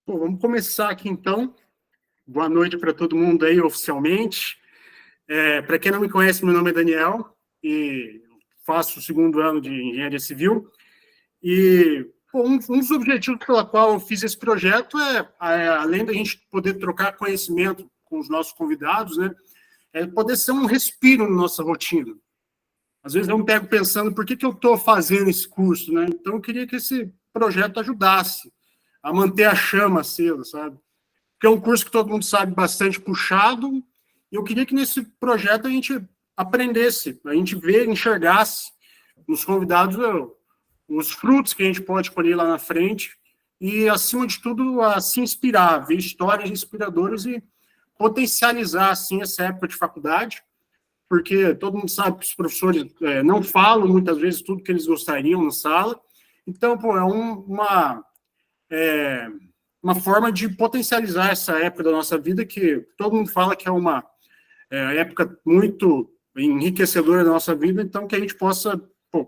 Pô, vamos começar aqui, então. Boa noite para todo mundo aí, oficialmente. Para quem não me conhece, meu nome é Daniel e faço o segundo ano de Engenharia Civil. E pô, um dos objetivos pela qual eu fiz esse projeto além da gente poder trocar conhecimento com os nossos convidados, né, é poder ser um respiro na nossa rotina. Às vezes eu me pego pensando por que eu estou fazendo esse curso, né? Então eu queria que esse projeto ajudasse a manter a chama acesa, sabe? Porque é um curso que todo mundo sabe bastante puxado, e eu queria que nesse projeto a gente aprendesse, a gente enxergasse nos convidados os frutos que a gente pode colher lá na frente, e, acima de tudo, a se inspirar, ver histórias inspiradoras e potencializar, assim, essa época de faculdade, porque todo mundo sabe que os professores não falam, muitas vezes, tudo que eles gostariam na sala. Então, pô, uma forma de potencializar essa época da nossa vida, que todo mundo fala que é uma época muito enriquecedora da nossa vida, então que a gente possa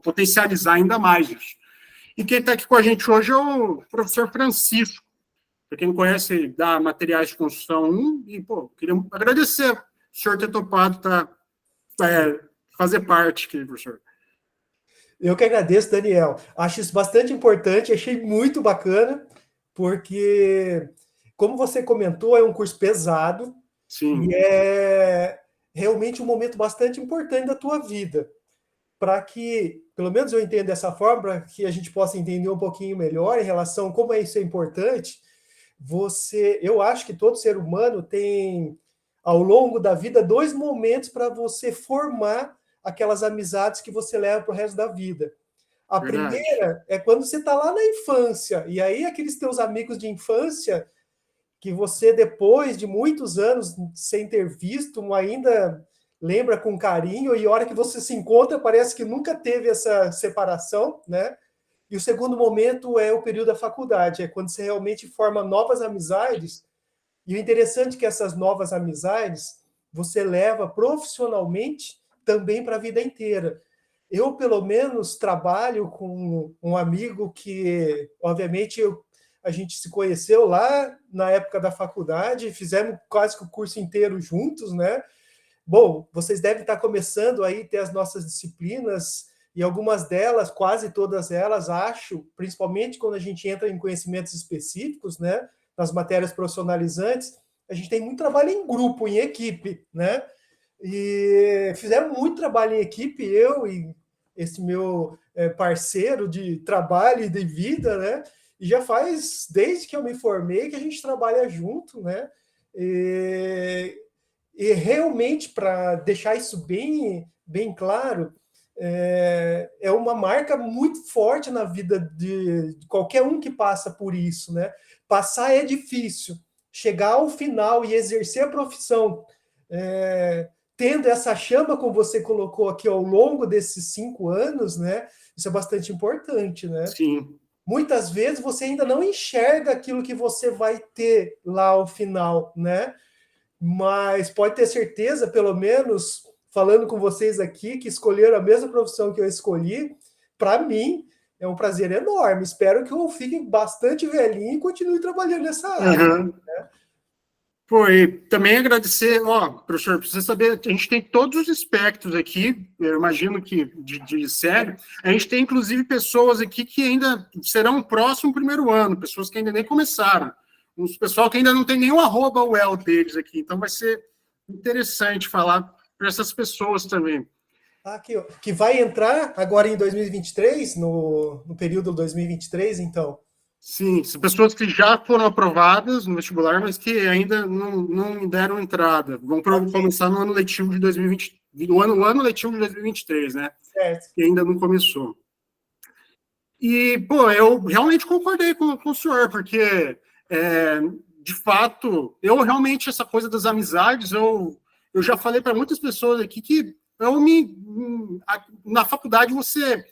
potencializar ainda mais isso. E quem está aqui com a gente hoje é o professor Francisco, para quem não conhece, da Materiais de Construção 1, e, queria agradecer o senhor ter topado fazer parte aqui, professor. Eu que agradeço, Daniel. Acho isso bastante importante, achei muito bacana, porque, como você comentou, é um curso pesado. Sim. E é realmente um momento bastante importante da tua vida, para que, pelo menos eu entendo dessa forma, para que a gente possa entender um pouquinho melhor em relação a como isso é importante. Eu acho que todo ser humano tem, ao longo da vida, dois momentos para você formar aquelas amizades que você leva para o resto da vida. A Verdade. primeira é quando você está lá na infância, e aí aqueles teus amigos de infância que você, depois de muitos anos sem ter visto, ainda lembra com carinho, e a hora que você se encontra, parece que nunca teve essa separação, né? E o segundo momento é o período da faculdade, é quando você realmente forma novas amizades, e o interessante é que essas novas amizades você leva profissionalmente também para a vida inteira. Eu, pelo menos, trabalho com um amigo que, obviamente, a gente se conheceu lá na época da faculdade, fizemos quase que o curso inteiro juntos, né? Bom, vocês devem estar começando aí a ter as nossas disciplinas, e algumas delas, quase todas elas, acho, principalmente quando a gente entra em conhecimentos específicos, né? Nas matérias profissionalizantes, a gente tem muito trabalho em grupo, em equipe, né? E fizemos muito trabalho em equipe, eu e esse meu parceiro de trabalho e de vida, né? E já faz, desde que eu me formei, que a gente trabalha junto, né? E realmente, para deixar isso bem, bem claro, é uma marca muito forte na vida de qualquer um que passa por isso, né? Passar é difícil. Chegar ao final e exercer a profissão, tendo essa chama, como você colocou aqui, ao longo desses 5 anos, né? Isso é bastante importante, né? Sim. Muitas vezes você ainda não enxerga aquilo que você vai ter lá ao final, né? Mas pode ter certeza, pelo menos falando com vocês aqui, que escolheram a mesma profissão que eu escolhi, para mim é um prazer enorme. Espero que eu fique bastante velhinho e continue trabalhando nessa área. Uhum. Né? E também agradecer, professor, precisa saber, a gente tem todos os espectros aqui, eu imagino que de série, a gente tem inclusive pessoas aqui que ainda serão próximo primeiro ano, pessoas que ainda nem começaram, uns pessoal que ainda não tem nenhum @UEL deles aqui, então vai ser interessante falar para essas pessoas também. Aqui, ó, que vai entrar agora em 2023, no período 2023, então. Sim, são pessoas que já foram aprovadas no vestibular, mas que ainda não deram entrada. Vão começar no ano letivo de 2020, no ano letivo de 2023, né? Certo. Que ainda não começou. E, eu realmente concordei com o senhor, porque, de fato, eu realmente, essa coisa das amizades, eu já falei para muitas pessoas aqui que na faculdade você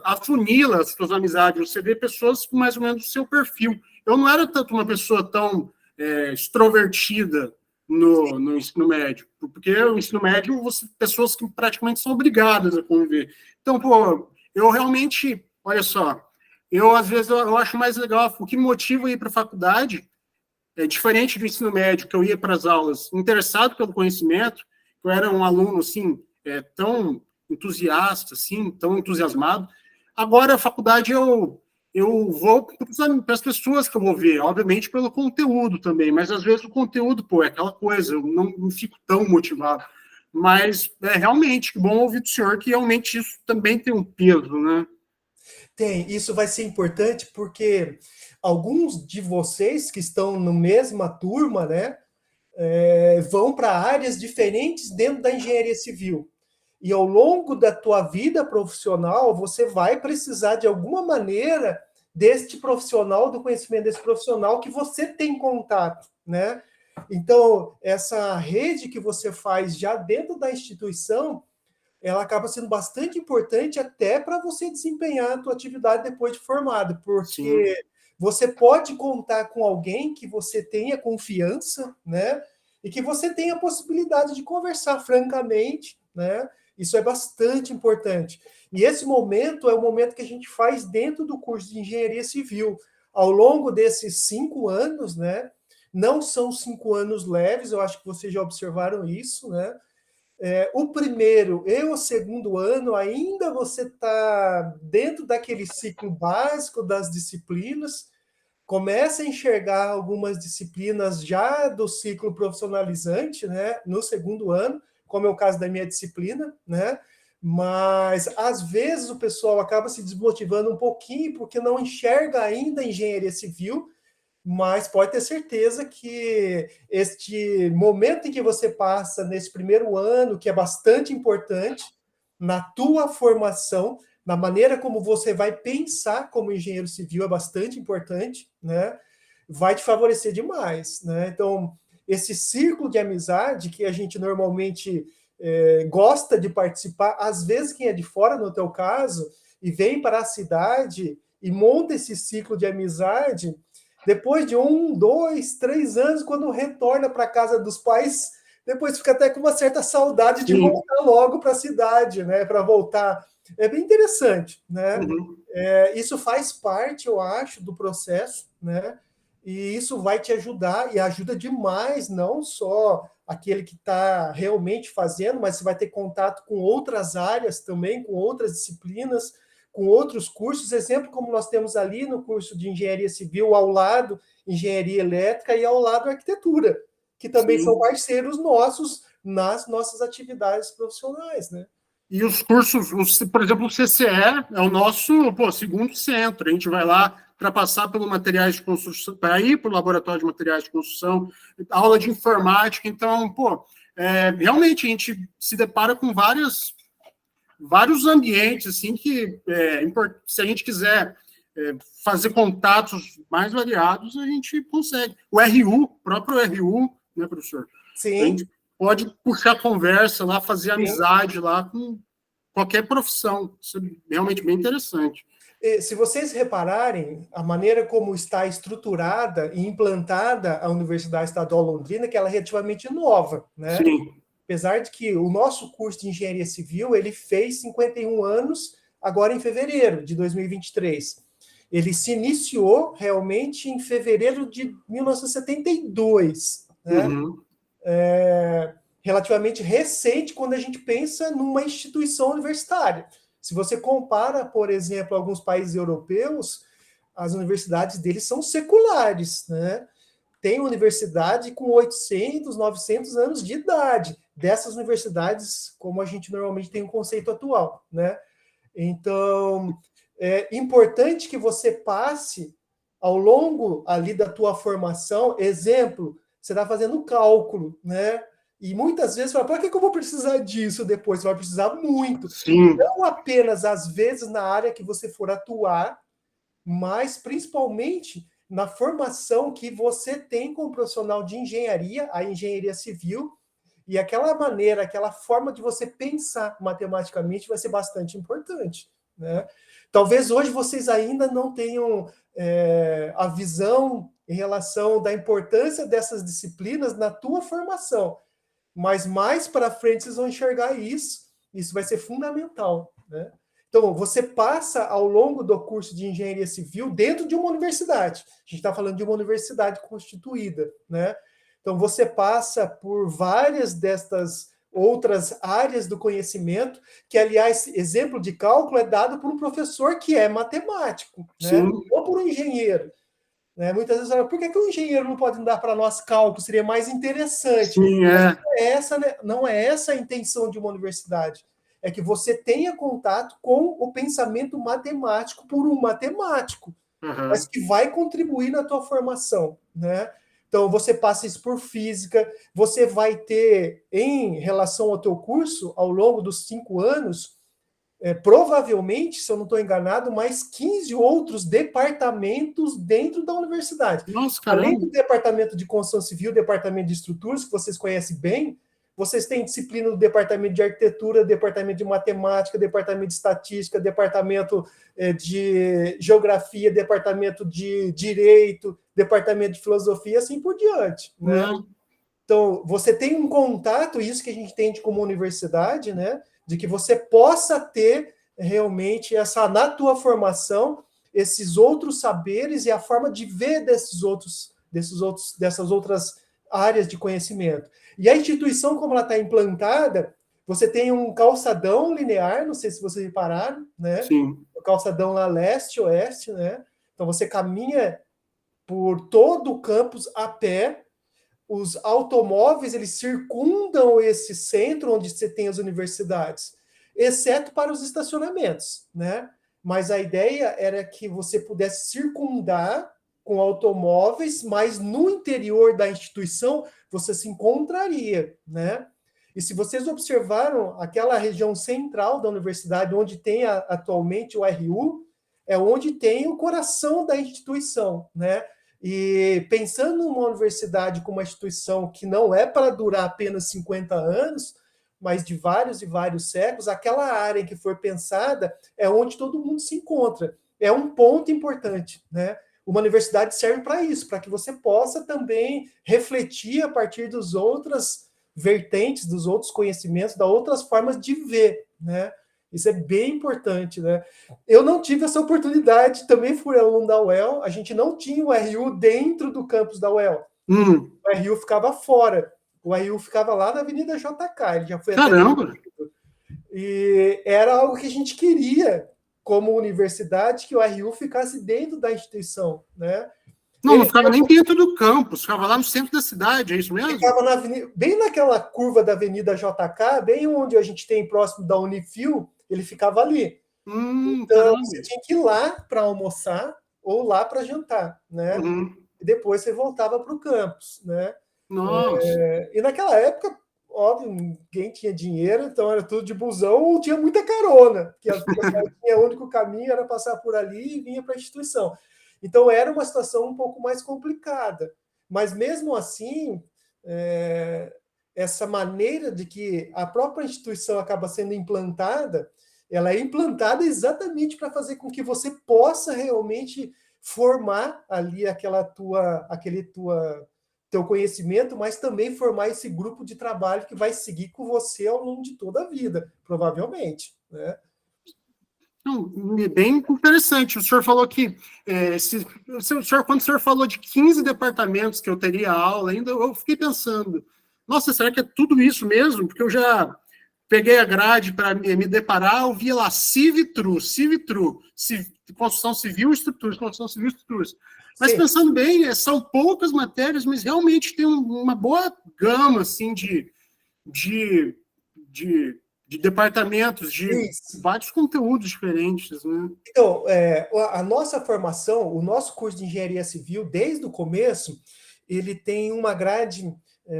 afunila as suas amizades, você vê pessoas com mais ou menos o seu perfil. Eu não era tanto uma pessoa tão extrovertida no ensino médio, porque o ensino médio, pessoas que praticamente são obrigadas a conviver. Então, eu realmente, olha só, às vezes, eu acho mais legal, o que me motiva a ir para a faculdade é diferente do ensino médio, que eu ia para as aulas interessado pelo conhecimento, eu era um aluno, assim, tão entusiasta, assim, tão entusiasmado. Agora, a faculdade, eu vou para as pessoas que eu vou ver, obviamente pelo conteúdo também, mas às vezes o conteúdo, pô, é aquela coisa, eu não fico tão motivado. Mas, realmente, que bom ouvir do senhor que realmente isso também tem um peso, né? Tem, isso vai ser importante porque alguns de vocês que estão na mesma turma, né, vão para áreas diferentes dentro da engenharia civil. E ao longo da tua vida profissional, você vai precisar, de alguma maneira, deste profissional, do conhecimento desse profissional que você tem contato, né? Então, essa rede que você faz já dentro da instituição, ela acaba sendo bastante importante até para você desempenhar a tua atividade depois de formado, Sim, porque você pode contar com alguém que você tenha confiança, né? E que você tenha a possibilidade de conversar francamente, né? Isso é bastante importante. E esse momento é o momento que a gente faz dentro do curso de engenharia civil. Ao longo desses 5 anos, né? Não são 5 anos leves, eu acho que vocês já observaram isso, né? O primeiro e o segundo ano, ainda você está dentro daquele ciclo básico das disciplinas, começa a enxergar algumas disciplinas já do ciclo profissionalizante, né, no segundo ano, como é o caso da minha disciplina, né? Mas às vezes o pessoal acaba se desmotivando um pouquinho porque não enxerga ainda a engenharia civil, mas pode ter certeza que este momento em que você passa nesse primeiro ano, que é bastante importante na tua formação, na maneira como você vai pensar como engenheiro civil, é bastante importante, né? Vai te favorecer demais, né? Então, esse círculo de amizade que a gente normalmente gosta de participar, às vezes quem é de fora, no teu caso, e vem para a cidade e monta esse ciclo de amizade, depois de 1, 2, 3 anos, quando retorna para a casa dos pais, depois fica até com uma certa saudade de sim. voltar logo para a cidade, né? Para voltar. É bem interessante, né? Uhum. Isso faz parte, eu acho, do processo, né? E isso vai te ajudar, e ajuda demais, não só aquele que está realmente fazendo, mas você vai ter contato com outras áreas também, com outras disciplinas, com outros cursos, exemplo como nós temos ali no curso de engenharia civil, ao lado engenharia elétrica e ao lado arquitetura, que também são Sim. parceiros nossos nas nossas atividades profissionais, né? E os cursos, por exemplo, o CCE é o nosso, pô, segundo centro. A gente vai lá para passar pelos materiais de construção, para ir para o laboratório de materiais de construção, aula de informática. Então, pô, realmente a gente se depara com vários ambientes assim que, se a gente quiser fazer contatos mais variados, a gente consegue. O RU, próprio RU, né, professor? A Sim, gente pode puxar conversa lá, fazer sim. amizade lá com qualquer profissão. Isso é realmente bem interessante. Se vocês repararem, a maneira como está estruturada e implantada a Universidade Estadual Londrina, que ela é relativamente nova, né? Sim. Apesar de que o nosso curso de engenharia civil, ele fez 51 anos agora em fevereiro de 2023. Ele se iniciou realmente em fevereiro de 1972, né? Uhum. Relativamente recente quando a gente pensa numa instituição universitária. Se você compara, por exemplo, alguns países europeus, as universidades deles são seculares, né? Tem universidade com 800, 900 anos de idade, dessas universidades, como a gente normalmente tem um conceito atual, né? Então, é importante que você passe ao longo ali da tua formação, exemplo, você está fazendo cálculo, né? E muitas vezes você fala, para que eu vou precisar disso depois? Você vai precisar muito. Sim. Não apenas, às vezes, na área que você for atuar, mas principalmente na formação que você tem como profissional de engenharia, a engenharia civil, e aquela maneira, aquela forma de você pensar matematicamente vai ser bastante importante, né? Talvez hoje vocês ainda não tenham a visão em relação da importância dessas disciplinas na tua formação, mas mais para frente vocês vão enxergar isso vai ser fundamental, né? Então, você passa ao longo do curso de engenharia civil dentro de uma universidade. A gente está falando de uma universidade constituída, né? Então, você passa por várias destas outras áreas do conhecimento, que, aliás, exemplo de cálculo é dado por um professor que é matemático, né? Sim. Ou por um engenheiro. Né? Muitas vezes, por que o engenheiro não pode dar para nós cálculo? Seria mais interessante. Sim, é. Não é essa a intenção de uma universidade. É que você tenha contato com o pensamento matemático por um matemático, mas Uhum. que vai contribuir na tua formação, né? Então, você passa isso por física, você vai ter, em relação ao teu curso, ao longo dos 5 anos, provavelmente, se eu não estou enganado, mais 15 outros departamentos dentro da universidade. Nossa, Além caramba. do departamento de construção civil, departamento de estruturas, que vocês conhecem bem, vocês têm disciplina do departamento de arquitetura, departamento de matemática, departamento de estatística, departamento de geografia, departamento de direito, departamento de filosofia, assim por diante, né? Não. Então, você tem um contato, isso que a gente entende como universidade, né? De que você possa ter realmente essa, na tua formação, esses outros saberes e a forma de ver dessas outras áreas de conhecimento. E a instituição, como ela está implantada, você tem um calçadão linear, não sei se vocês repararam, né? Sim. O calçadão lá leste-oeste, né? Então você caminha por todo o campus a pé. Os automóveis, eles circundam esse centro onde você tem as universidades, exceto para os estacionamentos, né? Mas a ideia era que você pudesse circundar com automóveis, mas no interior da instituição você se encontraria, né? E se vocês observaram aquela região central da universidade, onde tem atualmente o RU, é onde tem o coração da instituição, né? E pensando numa universidade como uma instituição que não é para durar apenas 50 anos, mas de vários e vários séculos, aquela área em que foi pensada é onde todo mundo se encontra. É um ponto importante, né? Uma universidade serve para isso, para que você possa também refletir a partir das outras vertentes, dos outros conhecimentos, das outras formas de ver, né? Isso é bem importante, né? Eu não tive essa oportunidade, também fui aluno da UEL, a gente não tinha o RU dentro do campus da UEL. O RU ficava fora. O RU ficava lá na Avenida JK, ele já foi até Caramba. e era algo que a gente queria como universidade, que o RU ficasse dentro da instituição, né? Não, não ficava nem dentro do campus, ficava lá no centro da cidade, é isso mesmo? Ficava na avenida, bem naquela curva da Avenida JK, bem onde a gente tem próximo da Unifil, ele ficava ali. Então, Caramba. você tinha que ir lá para almoçar ou lá para jantar, né? Uhum. E depois você voltava para o campus, né? Nossa. E naquela época, óbvio, ninguém tinha dinheiro, então era tudo de busão ou tinha muita carona, que o único caminho era passar por ali e vinha para a instituição. Então era uma situação um pouco mais complicada. Mas mesmo assim, essa maneira de que a própria instituição acaba sendo implantada, ela é implantada exatamente para fazer com que você possa realmente formar ali teu conhecimento, mas também formar esse grupo de trabalho que vai seguir com você ao longo de toda a vida, provavelmente, né? Não, bem interessante. O senhor falou que, quando o senhor falou de 15 departamentos que eu teria aula ainda, eu fiquei pensando, nossa, será que é tudo isso mesmo? Porque eu já peguei a grade para me deparar, eu via lá Civitru, construção civil e estruturas, construção civil e estruturas. Mas Sim. pensando bem, são poucas matérias, mas realmente tem uma boa gama assim, de departamentos, de vários conteúdos diferentes, né? Então, a nossa formação, o nosso curso de engenharia civil, desde o começo, ele tem uma grade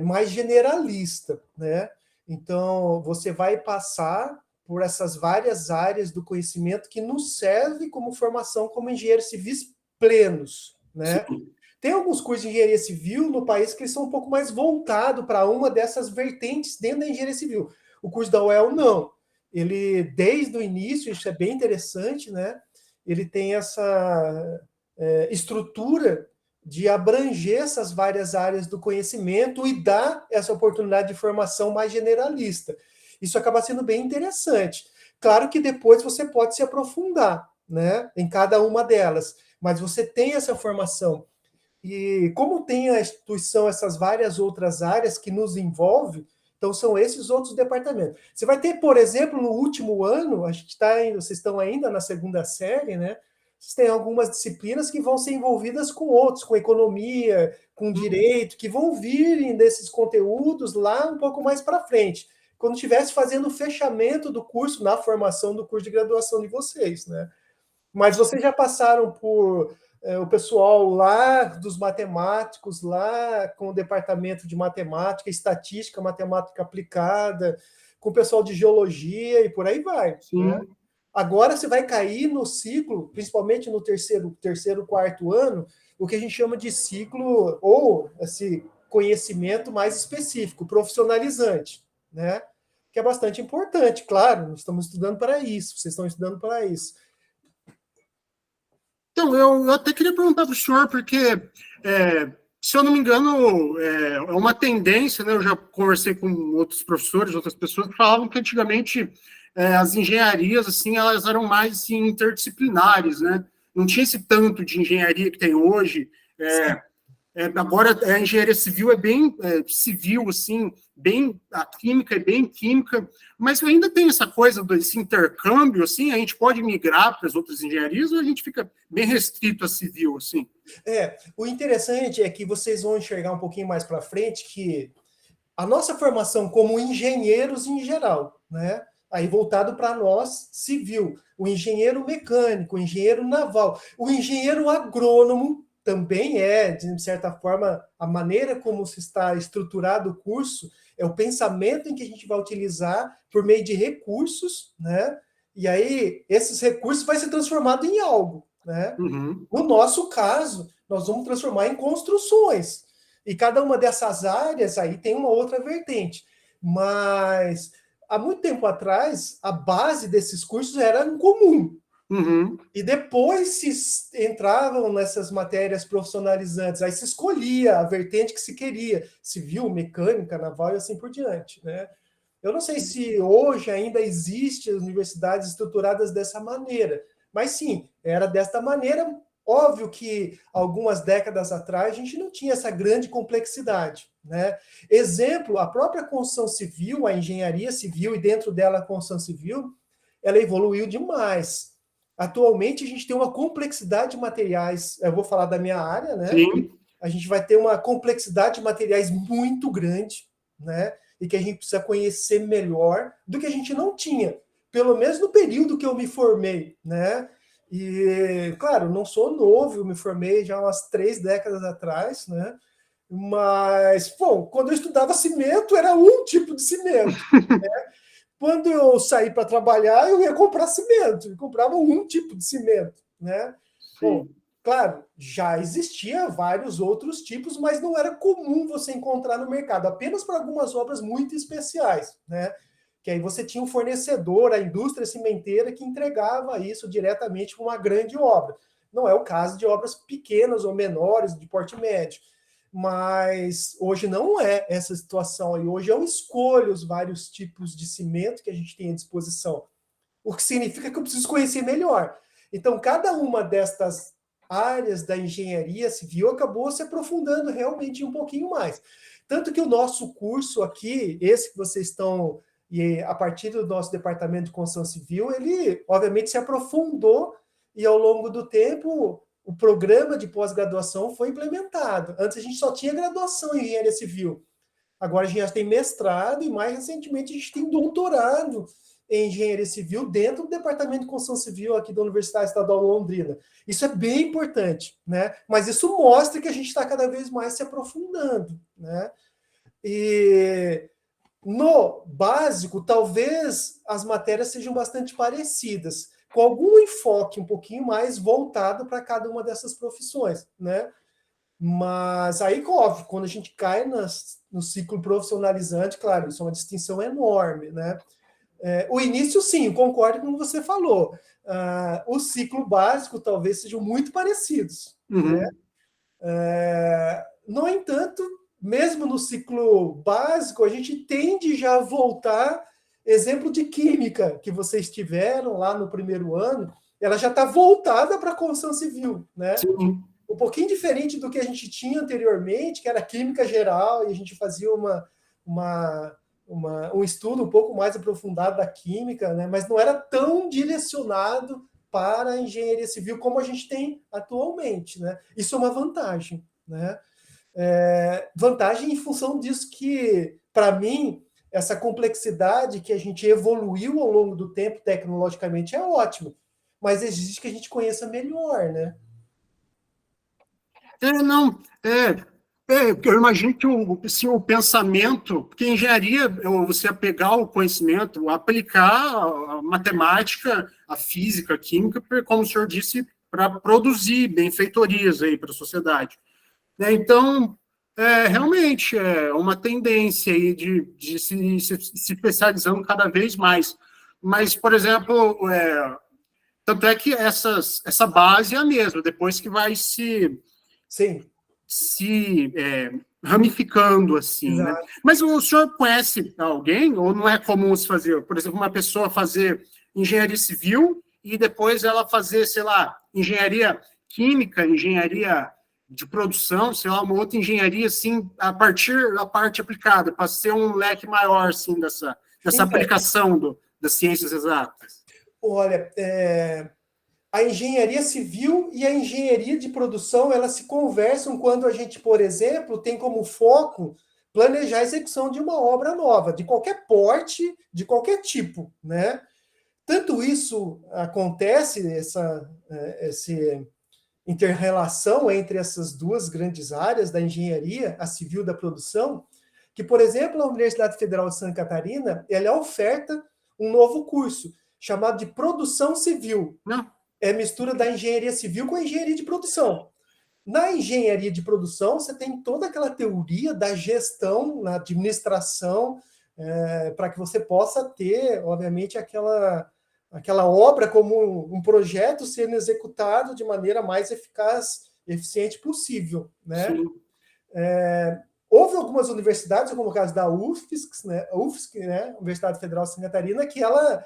mais generalista, né? Então, você vai passar por essas várias áreas do conhecimento que nos serve como formação como engenheiros civis plenos, né? Sim. Tem alguns cursos de engenharia civil no país que eles são um pouco mais voltados para uma dessas vertentes dentro da engenharia civil. O curso da UEL, não. Ele, desde o início, isso é bem interessante, né? Ele tem essa estrutura de abranger essas várias áreas do conhecimento e dar essa oportunidade de formação mais generalista. Isso acaba sendo bem interessante. Claro que depois você pode se aprofundar, né, em cada uma delas, mas você tem essa formação. E como tem a instituição essas várias outras áreas que nos envolvem, então são esses outros departamentos. Você vai ter, por exemplo, no último ano, a gente vocês estão ainda na segunda série, né? Vocês têm algumas disciplinas que vão ser envolvidas com outros, com economia, com direito, que vão virem desses conteúdos lá um pouco mais para frente, quando estivesse fazendo o fechamento do curso, na formação do curso de graduação de vocês, né? Mas vocês já passaram por o pessoal lá dos matemáticos, lá com o departamento de matemática, estatística, matemática aplicada, com o pessoal de geologia e por aí vai. Né? Sim. Agora você vai cair no ciclo, principalmente no terceiro, quarto ano, o que a gente chama de ciclo, ou esse conhecimento mais específico, profissionalizante, né? Que é bastante importante, claro, nós estamos estudando para isso, vocês estão estudando para isso. Então, eu até queria perguntar para o senhor, porque, se eu não me engano, é uma tendência, né? Eu já conversei com outros professores, outras pessoas, que falavam que antigamente as engenharias, assim, elas eram mais assim, interdisciplinares, né? Não tinha esse tanto de engenharia que tem hoje. Agora, a engenharia civil é bem civil, assim, bem, a química é bem química, mas ainda tem essa coisa desse intercâmbio, assim, a gente pode migrar para as outras engenharias ou a gente fica bem restrito a civil, assim? O interessante é que vocês vão enxergar um pouquinho mais para frente que a nossa formação como engenheiros em geral, né? Aí voltado para nós, civil, o engenheiro mecânico, o engenheiro naval, o engenheiro agrônomo também de certa forma, a maneira como se está estruturado o curso é o pensamento em que a gente vai utilizar por meio de recursos, né? E aí, esses recursos vai ser transformado em algo, né? Uhum. No nosso caso, nós vamos transformar em construções. E cada uma dessas áreas aí tem uma outra vertente. Mas há muito tempo atrás, a base desses cursos era em comum. Uhum. E depois se entravam nessas matérias profissionalizantes, aí se escolhia a vertente que se queria, civil, mecânica, naval e assim por diante, né? Eu não sei se hoje ainda existem universidades estruturadas dessa maneira, mas sim, era desta maneira. Óbvio que algumas décadas atrás a gente não tinha essa grande complexidade, né? Exemplo, a própria construção civil, a engenharia civil e dentro dela a construção civil, ela evoluiu demais. Atualmente, a gente tem uma complexidade de materiais. Eu vou falar da minha área, né? Sim. A gente vai ter uma complexidade de materiais muito grande, né? E que a gente precisa conhecer melhor do que a gente não tinha, pelo menos no período que eu me formei, né? E, claro, não sou novo, eu me formei já umas 3 décadas atrás, né? Mas, bom, quando eu estudava cimento, era um tipo de cimento. Quando eu saí para trabalhar, eu ia comprar cimento, eu comprava um tipo de cimento, né? Bom, Sim. claro, já existia vários outros tipos, mas não era comum você encontrar no mercado, apenas para algumas obras muito especiais, né? Que aí você tinha um fornecedor, a indústria cimenteira, que entregava isso diretamente para uma grande obra. Não é o caso de obras pequenas ou menores, de porte médio. Mas hoje não é essa situação. E hoje eu escolho os vários tipos de cimento que a gente tem à disposição. O que significa que eu preciso conhecer melhor. Então, cada uma destas áreas da engenharia civil acabou se aprofundando realmente um pouquinho mais. Tanto que o nosso curso aqui, esse que vocês estão, e a partir do nosso departamento de construção civil, ele obviamente se aprofundou e ao longo do tempo o programa de pós-graduação foi implementado. Antes a gente só tinha graduação em engenharia civil. Agora a gente já tem mestrado e mais recentemente a gente tem doutorado em engenharia civil dentro do departamento de construção civil aqui da Universidade Estadual de Londrina. Isso é bem importante, né? Mas isso mostra que a gente está cada vez mais se aprofundando, né? E no básico, talvez as matérias sejam bastante parecidas, com algum enfoque um pouquinho mais voltado para cada uma dessas profissões, né? Mas aí, óbvio, quando a gente cai no ciclo profissionalizante, claro, isso é uma distinção enorme, né? O início, sim, concordo com o que você falou. O ciclo básico talvez sejam muito parecidos, né? Uhum. No entanto, mesmo no ciclo básico, a gente tende já a voltar exemplo de química que vocês tiveram lá no primeiro ano, ela já está voltada para a construção civil, né? Sim. Um pouquinho diferente do que a gente tinha anteriormente, que era química geral, e a gente fazia um estudo um pouco mais aprofundado da química, né? Mas não era tão direcionado para a engenharia civil como a gente tem atualmente, né? Isso é uma vantagem, né? Vantagem em função disso que, para mim, essa complexidade que a gente evoluiu ao longo do tempo tecnologicamente é ótimo, mas exige que a gente conheça melhor, né? Não, eu imagino que se o pensamento, porque engenharia é você pegar o conhecimento, aplicar a matemática, a física, a química, como o senhor disse, para produzir benfeitorias aí para a sociedade. Né? Então, realmente é uma tendência aí de se especializando cada vez mais. Mas, por exemplo, tanto é que essa base é a mesma, depois que vai Sim, se ramificando assim, né? exato. Mas o senhor conhece alguém, ou não é comum se fazer, por exemplo, uma pessoa fazer engenharia civil e depois ela fazer, sei lá, engenharia química, engenharia de produção, sei lá, uma outra engenharia, assim, a partir da parte aplicada, para ser um leque maior, assim, dessa Então, aplicação das ciências exatas? olha, a engenharia civil e a engenharia de produção, elas se conversam quando a gente, por exemplo, tem como foco planejar a execução de uma obra nova, de qualquer porte, de qualquer tipo, né? Tanto isso acontece, essa inter-relação entre essas duas grandes áreas da engenharia, a civil e da produção, que, por exemplo, a Universidade Federal de Santa Catarina, ela oferta um novo curso chamado de Produção Civil. Não. É mistura da engenharia civil com a engenharia de produção. Na engenharia de produção, você tem toda aquela teoria da gestão, na administração, para que você possa ter, obviamente, aquela obra como um projeto sendo executado de maneira mais eficaz, eficiente possível, né? Sim. Houve algumas universidades, como o caso da UFSC, né, Universidade Federal de Santa Catarina, que ela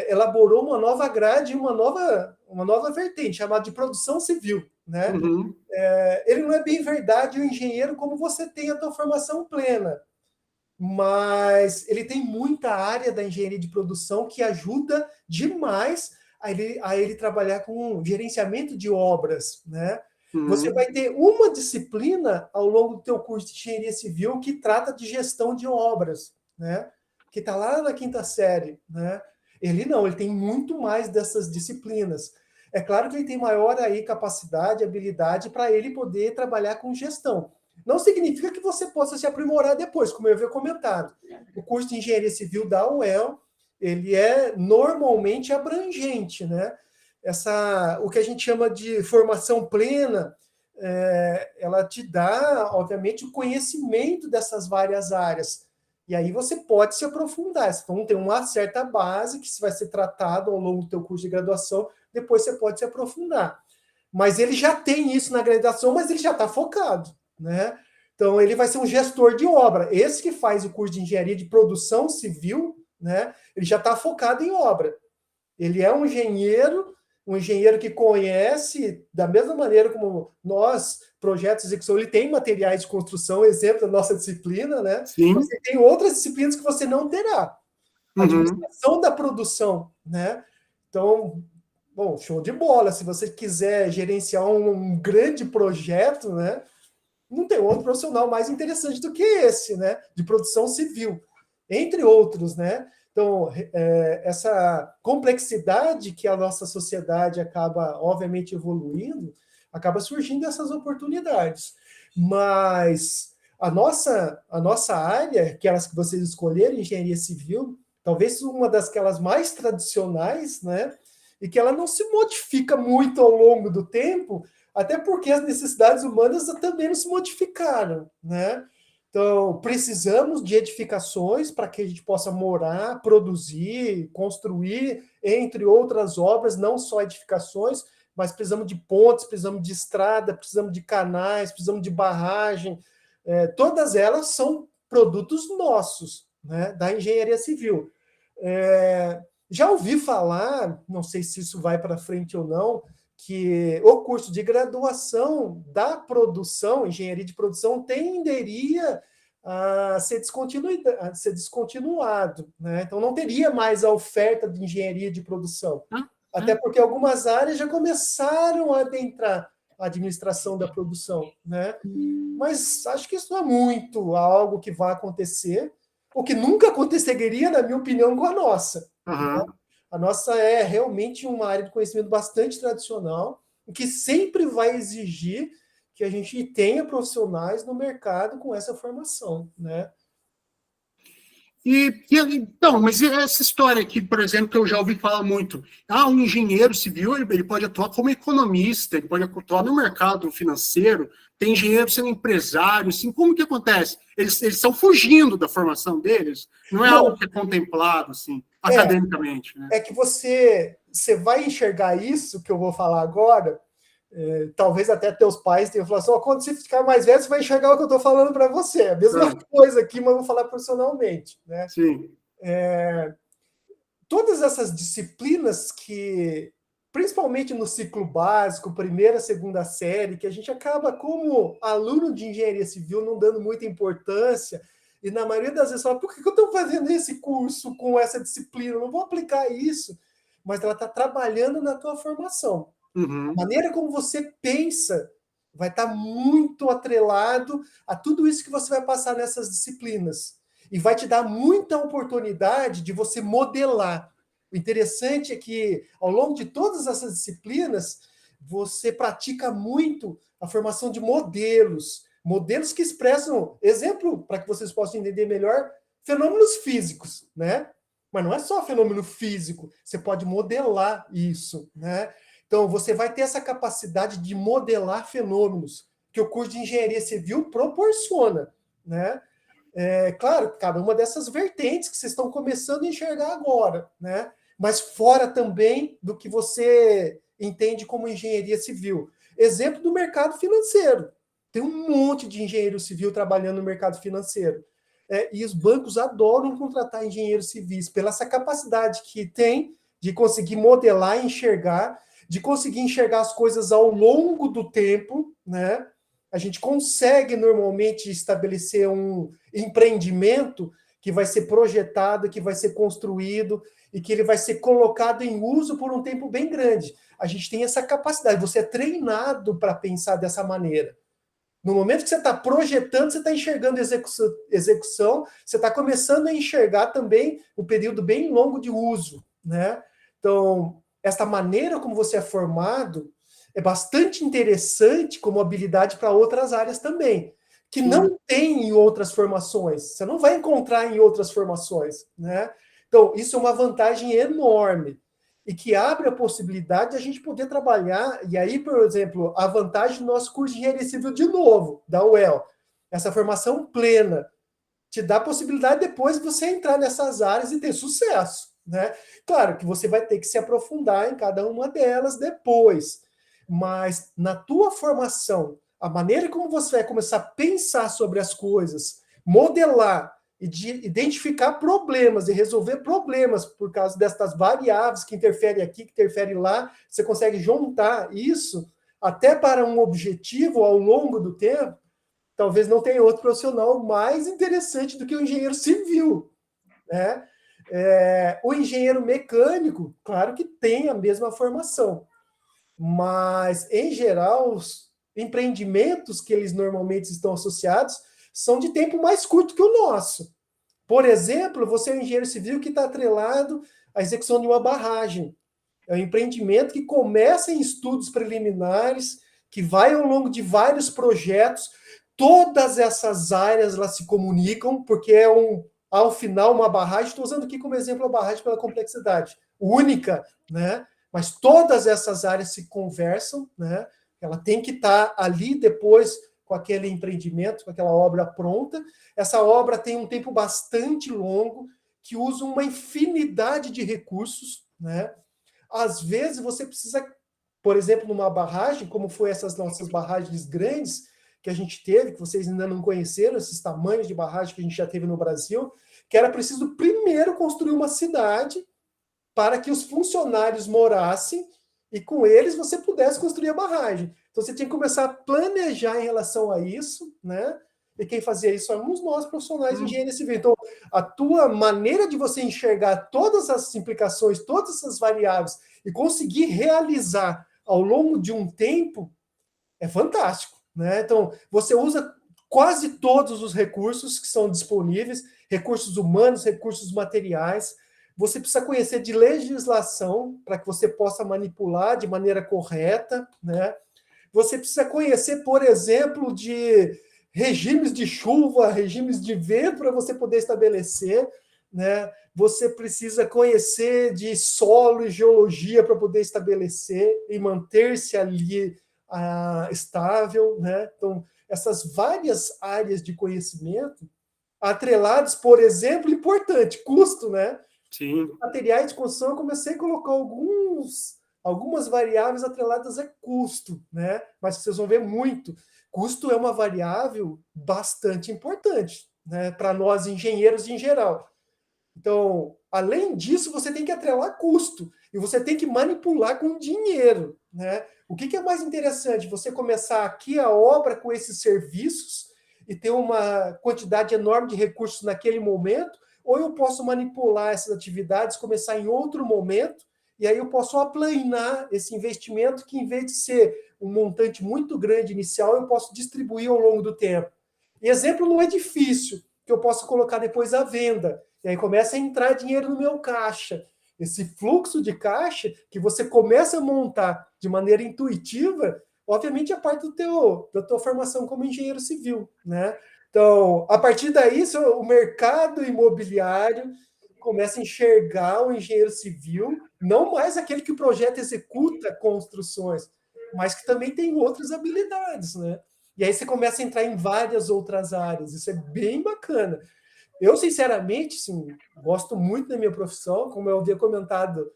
elaborou uma nova grade, uma nova vertente, chamada de produção civil, né? Uhum. Ele não é bem verdade o engenheiro como você tem a tua formação plena, mas ele tem muita área da engenharia de produção que ajuda demais a ele trabalhar com gerenciamento de obras, né? Você vai ter uma disciplina ao longo do teu curso de engenharia civil que trata de gestão de obras, né? Que está lá na quinta série, né? Ele não, ele tem muito mais dessas disciplinas. É claro que ele tem maior aí capacidade, habilidade para ele poder trabalhar com gestão. Não significa que você possa se aprimorar depois, como eu havia comentado. O curso de engenharia civil da UEL, ele é normalmente abrangente, né? O que a gente chama de formação plena, ela te dá, obviamente, o conhecimento dessas várias áreas. E aí você pode se aprofundar. Então, tem uma certa base que vai ser tratado ao longo do teu curso de graduação, depois você pode se aprofundar. Mas ele já tem isso na graduação, mas ele já está focado, né? Então, ele vai ser um gestor de obra. Esse que faz o curso de engenharia de produção civil, né? Ele já está focado em obra. Ele é um engenheiro que conhece, da mesma maneira como nós, projetos de execução, ele tem materiais de construção, exemplo da nossa disciplina, né? Sim. Mas tem outras disciplinas que você não terá. Administração da produção, né? Então, bom, show de bola. Se você quiser gerenciar um grande projeto, né? Não tem outro profissional mais interessante do que esse, né? De produção civil, entre outros, né? Então, essa complexidade que a nossa sociedade acaba, obviamente, evoluindo, acaba surgindo essas oportunidades. Mas a nossa área, aquelas que vocês escolheram, engenharia civil, talvez uma das mais tradicionais, né? E que ela não se modifica muito ao longo do tempo, até porque as necessidades humanas também não se modificaram, né? Então, precisamos de edificações para que a gente possa morar, produzir, construir, entre outras obras, não só edificações, mas precisamos de pontes, precisamos de estrada, precisamos de canais, precisamos de barragem. Todas elas são produtos nossos, né, da engenharia civil. Já ouvi falar, não sei se isso vai para frente ou não, que o curso de graduação da produção, engenharia de produção, tenderia a ser descontinuado, né? Então não teria mais a oferta de engenharia de produção. Até porque algumas áreas já começaram a adentrar a administração da produção, né? Mas acho que isso não é muito algo que vai acontecer, o que nunca aconteceria, na minha opinião, com a nossa. Uhum. A nossa é realmente uma área de conhecimento bastante tradicional, que sempre vai exigir que a gente tenha profissionais no mercado com essa formação, né? Então, mas essa história aqui, por exemplo, que eu já ouvi falar muito, um engenheiro civil, ele pode atuar como economista, ele pode atuar no mercado financeiro, tem engenheiro sendo empresário, assim, como que acontece? Eles estão fugindo da formação deles, não é algo que é contemplado, assim, academicamente, né? É que você vai enxergar isso que eu vou falar agora, talvez até teus pais tenham falado assim, quando você ficar mais velho, você vai enxergar o que eu estou falando para você. É a mesma coisa aqui, mas eu vou falar profissionalmente, né? Sim. Todas essas disciplinas que, principalmente no ciclo básico, primeira, segunda série, que a gente acaba, como aluno de engenharia civil, não dando muita importância, e na maioria das vezes fala, por que eu estou fazendo esse curso com essa disciplina? Eu não vou aplicar isso. Mas ela está trabalhando na tua formação. Uhum. A maneira como você pensa vai estar muito atrelado a tudo isso que você vai passar nessas disciplinas. E vai te dar muita oportunidade de você modelar. O interessante é que, ao longo de todas essas disciplinas, você pratica muito a formação de modelos que expressam, exemplo, para que vocês possam entender melhor, fenômenos físicos, né? Mas não é só fenômeno físico, você pode modelar isso, né? Então, você vai ter essa capacidade de modelar fenômenos que o curso de engenharia civil proporciona, né? Claro, cada uma dessas vertentes que vocês estão começando a enxergar agora, né? Mas fora também do que você entende como engenharia civil. Exemplo do mercado financeiro. Tem um monte de engenheiro civil trabalhando no mercado financeiro. E os bancos adoram contratar engenheiros civis pela essa capacidade que tem de conseguir modelar e enxergar, de conseguir enxergar as coisas ao longo do tempo, né? A gente consegue normalmente estabelecer um empreendimento que vai ser projetado, que vai ser construído e que ele vai ser colocado em uso por um tempo bem grande. A gente tem essa capacidade, você é treinado para pensar dessa maneira. No momento que você está projetando, você está enxergando execução, você está começando a enxergar também o período bem longo de uso, né? Então, esta maneira como você é formado é bastante interessante como habilidade para outras áreas também, que não tem em outras formações. Você não vai encontrar em outras formações, né? Então, isso é uma vantagem enorme e que abre a possibilidade de a gente poder trabalhar, e aí, por exemplo, a vantagem do nosso curso de engenharia civil de novo, da UEL, essa formação plena, te dá a possibilidade depois de você entrar nessas áreas e ter sucesso, né? Claro que você vai ter que se aprofundar em cada uma delas depois, mas na tua formação, a maneira como você vai começar a pensar sobre as coisas, modelar e de identificar problemas e resolver problemas por causa destas variáveis que interferem aqui, que interferem lá, você consegue juntar isso até para um objetivo ao longo do tempo. Talvez não tenha outro profissional mais interessante do que o engenheiro civil, né? O engenheiro mecânico, claro que tem a mesma formação, mas, em geral, os empreendimentos que eles normalmente estão associados são de tempo mais curto que o nosso. Por exemplo, você é um engenheiro civil que está atrelado à execução de uma barragem. É um empreendimento que começa em estudos preliminares, que vai ao longo de vários projetos. Todas essas áreas elas se comunicam, porque ao final, uma barragem, estou usando aqui como exemplo a barragem pela complexidade, única, né? Mas todas essas áreas se conversam, né? Ela tem que estar ali depois com aquele empreendimento, com aquela obra pronta. Essa obra tem um tempo bastante longo, que usa uma infinidade de recursos, né? Às vezes você precisa, por exemplo, numa barragem, como foi essas nossas barragens grandes que a gente teve, que vocês ainda não conheceram, esses tamanhos de barragem que a gente já teve no Brasil, que era preciso primeiro construir uma cidade para que os funcionários morassem e com eles você pudesse construir a barragem. Então você tinha que começar a planejar em relação a isso, né? E quem fazia isso éramos nós, profissionais de engenharia civil. Então, a tua maneira de você enxergar todas as implicações, todas essas variáveis e conseguir realizar ao longo de um tempo é fantástico, né? Então, você usa quase todos os recursos que são disponíveis, recursos humanos, recursos materiais. Você precisa conhecer de legislação para que você possa manipular de maneira correta, né? Você precisa conhecer, por exemplo, de regimes de chuva, regimes de vento para você poder estabelecer, né? Você precisa conhecer de solo e geologia para poder estabelecer e manter-se ali estável, né? Então, essas várias áreas de conhecimento atreladas, por exemplo, importante, custo, né? Sim. Materiais de construção, eu comecei a colocar algumas variáveis atreladas a custo, né? Mas vocês vão ver muito. Custo é uma variável bastante importante, né? Para nós engenheiros em geral. Então, além disso, você tem que atrelar custo e você tem que manipular com dinheiro, né? O que é mais interessante? Você começar aqui a obra com esses serviços e ter uma quantidade enorme de recursos naquele momento, ou eu posso manipular essas atividades, começar em outro momento, e aí eu posso aplanar esse investimento que, em vez de ser um montante muito grande inicial, eu posso distribuir ao longo do tempo. E exemplo no edifício, que eu posso colocar depois à venda. E aí começa a entrar dinheiro no meu caixa. Esse fluxo de caixa que você começa a montar de maneira intuitiva, obviamente é parte da tua formação como engenheiro civil, né? Então, a partir daí, o mercado imobiliário começa a enxergar o engenheiro civil, não mais aquele que o projeto executa construções, mas que também tem outras habilidades, né? E aí você começa a entrar em várias outras áreas. Isso é bem bacana. Eu, sinceramente, sim, gosto muito da minha profissão, como eu havia comentado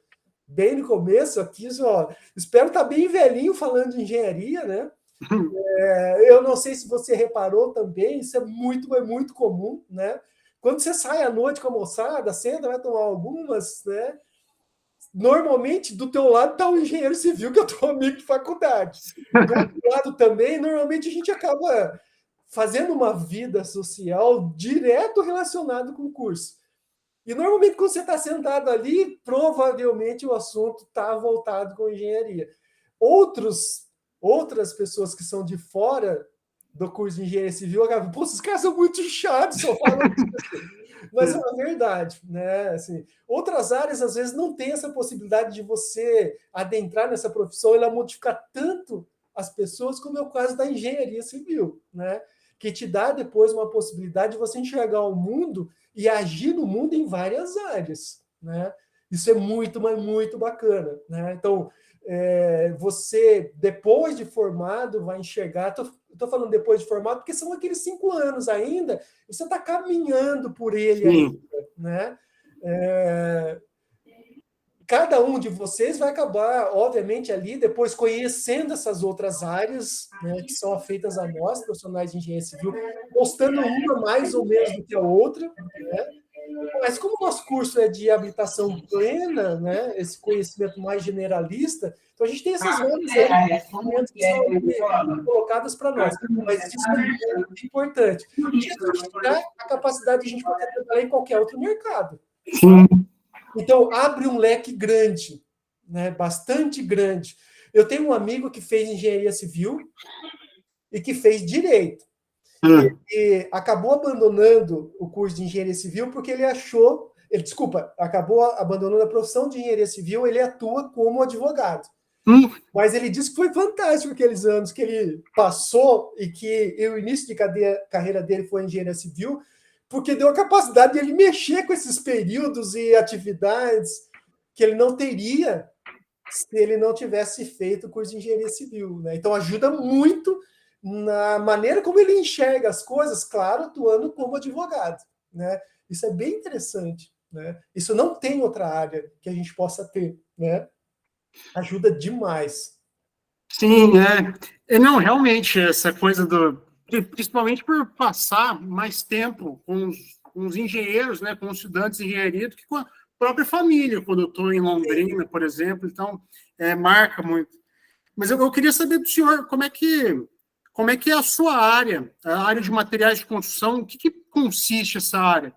bem no começo aqui, ó, espero estar bem velhinho falando de engenharia, né? Eu não sei se você reparou também, isso é muito comum, né? Quando você sai à noite com a moçada, senta, vai tomar algumas, né? Normalmente, do teu lado está o engenheiro civil, que é o teu amigo de faculdade. Do outro lado também, normalmente a gente acaba fazendo uma vida social direto relacionado com o curso. E normalmente, quando você está sentado ali, provavelmente o assunto está voltado com engenharia. Outras pessoas que são de fora do curso de engenharia civil acabam, pô, esses caras são muito chatos, só falam disso. Mas é uma verdade, né? Assim, outras áreas, às vezes, não tem essa possibilidade de você adentrar nessa profissão e ela modificar tanto as pessoas, como é o caso da engenharia civil, né? Que te dá depois uma possibilidade de você enxergar o mundo e agir no mundo em várias áreas, né? Isso é muito, mas muito bacana, né? Então, você, depois de formado, vai enxergar... Estou falando depois de formado, porque são aqueles 5 anos ainda, e você está caminhando por ele ainda, né? Cada um de vocês vai acabar, obviamente, ali depois conhecendo essas outras áreas, né, que são afeitas a nós, profissionais de engenharia civil, gostando uma mais ou menos do que a outra, né? Mas como o nosso curso é de habilitação plena, né, esse conhecimento mais generalista, então a gente tem essas várias ferramentas que são colocadas para nós. Mas isso é muito importante. Isso te dá a capacidade de a gente poder trabalhar em qualquer outro mercado. Sim. Então, abre um leque grande, né, bastante grande. Eu tenho um amigo que fez engenharia civil e que fez direito. Ele acabou abandonando o curso de engenharia civil porque ele acabou abandonando a profissão de engenharia civil, ele atua como advogado. Mas ele disse que foi fantástico aqueles anos que ele passou e que o início de carreira dele foi em engenharia civil, porque deu a capacidade de ele mexer com esses períodos e atividades que ele não teria se ele não tivesse feito o curso de engenharia civil, né? Então ajuda muito na maneira como ele enxerga as coisas, claro, atuando como advogado, né? Isso é bem interessante, né? Isso não tem outra área que a gente possa ter, né? Ajuda demais. Sim, não, realmente, essa coisa principalmente por passar mais tempo com uns engenheiros, né, com estudantes de engenharia, do que com a própria família, quando eu estou em Londrina, por exemplo. Então, marca muito. Mas eu queria saber do senhor como é que é a área de materiais de construção, o que consiste essa área?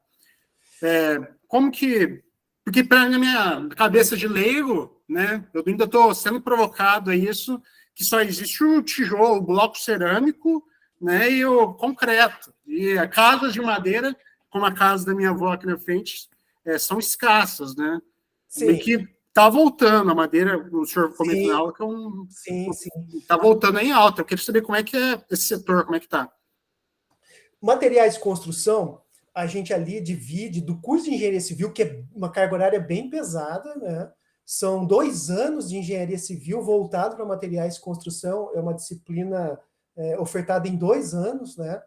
Como que... Porque, na minha cabeça de leigo, né, eu ainda estou sendo provocado a isso, que só existe o tijolo, o bloco cerâmico, né, e o concreto. E casas de madeira, como a casa da minha avó aqui na frente, são escassas, né? E Sim, que está voltando, a madeira, o senhor comentou na sim, aula, que sim. está voltando em alta. Eu queria saber como é que é esse setor, como é que está. Materiais de construção, a gente ali divide do curso de engenharia civil, que é uma carga horária bem pesada, né? São 2 anos de engenharia civil voltado para materiais de construção, é uma disciplina ofertada em 2 anos, né?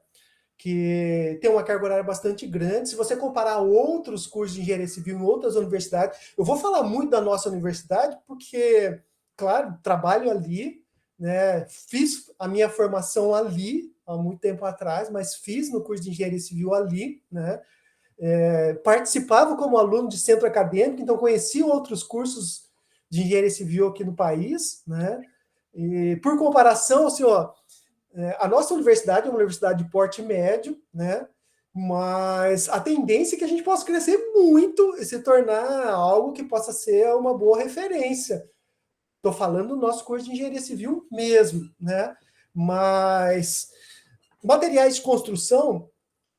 Que tem uma carga horária bastante grande. Se você comparar outros cursos de engenharia civil em outras universidades, eu vou falar muito da nossa universidade, porque, claro, trabalho ali, né? Fiz a minha formação ali, há muito tempo atrás, mas fiz no curso de engenharia civil ali, né? Participava como aluno de centro acadêmico, então conheci outros cursos de engenharia civil aqui no país, né? E por comparação, assim, ó, a nossa universidade é uma universidade de porte médio, né? Mas a tendência é que a gente possa crescer muito e se tornar algo que possa ser uma boa referência. Estou falando do nosso curso de engenharia civil mesmo, né? Mas materiais de construção,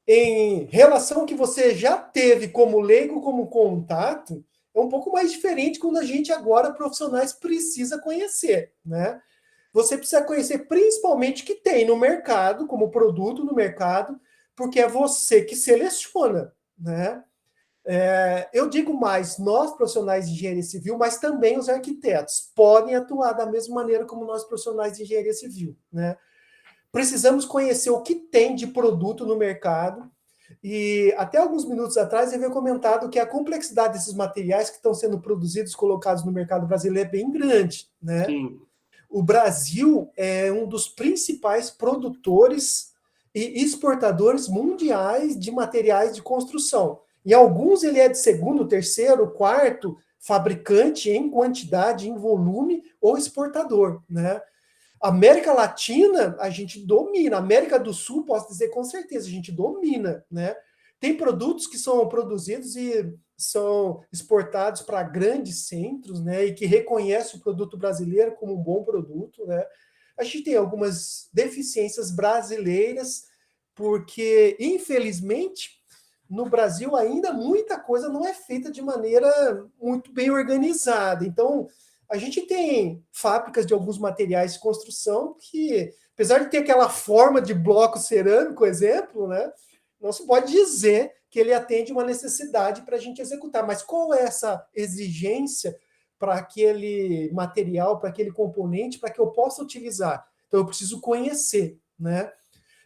em relação ao que você já teve como leigo, como contato, é um pouco mais diferente quando a gente agora, profissionais, precisa conhecer, né? Você precisa conhecer principalmente o que tem no mercado, como produto no mercado, porque é você que seleciona, né? Eu digo mais, nós profissionais de engenharia civil, mas também os arquitetos podem atuar da mesma maneira como nós profissionais de engenharia civil, né? Precisamos conhecer o que tem de produto no mercado, e até alguns minutos atrás eu havia comentado que a complexidade desses materiais que estão sendo produzidos, colocados no mercado brasileiro é bem grande, né? Sim, O Brasil é um dos principais produtores e exportadores mundiais de materiais de construção. Em alguns ele é de segundo, terceiro, quarto fabricante em quantidade, em volume ou exportador, né? América Latina, a gente domina. América do Sul, posso dizer com certeza, a gente domina, né? Tem produtos que são produzidos e são exportados para grandes centros, né? E que reconhecem o produto brasileiro como um bom produto, né? A gente tem algumas deficiências brasileiras, porque, infelizmente, no Brasil ainda muita coisa não é feita de maneira muito bem organizada. Então, a gente tem fábricas de alguns materiais de construção que, apesar de ter aquela forma de bloco cerâmico, exemplo, né, não se pode dizer que ele atende uma necessidade para a gente executar. Mas qual é essa exigência para aquele material, para aquele componente, para que eu possa utilizar? Então, eu preciso conhecer, né?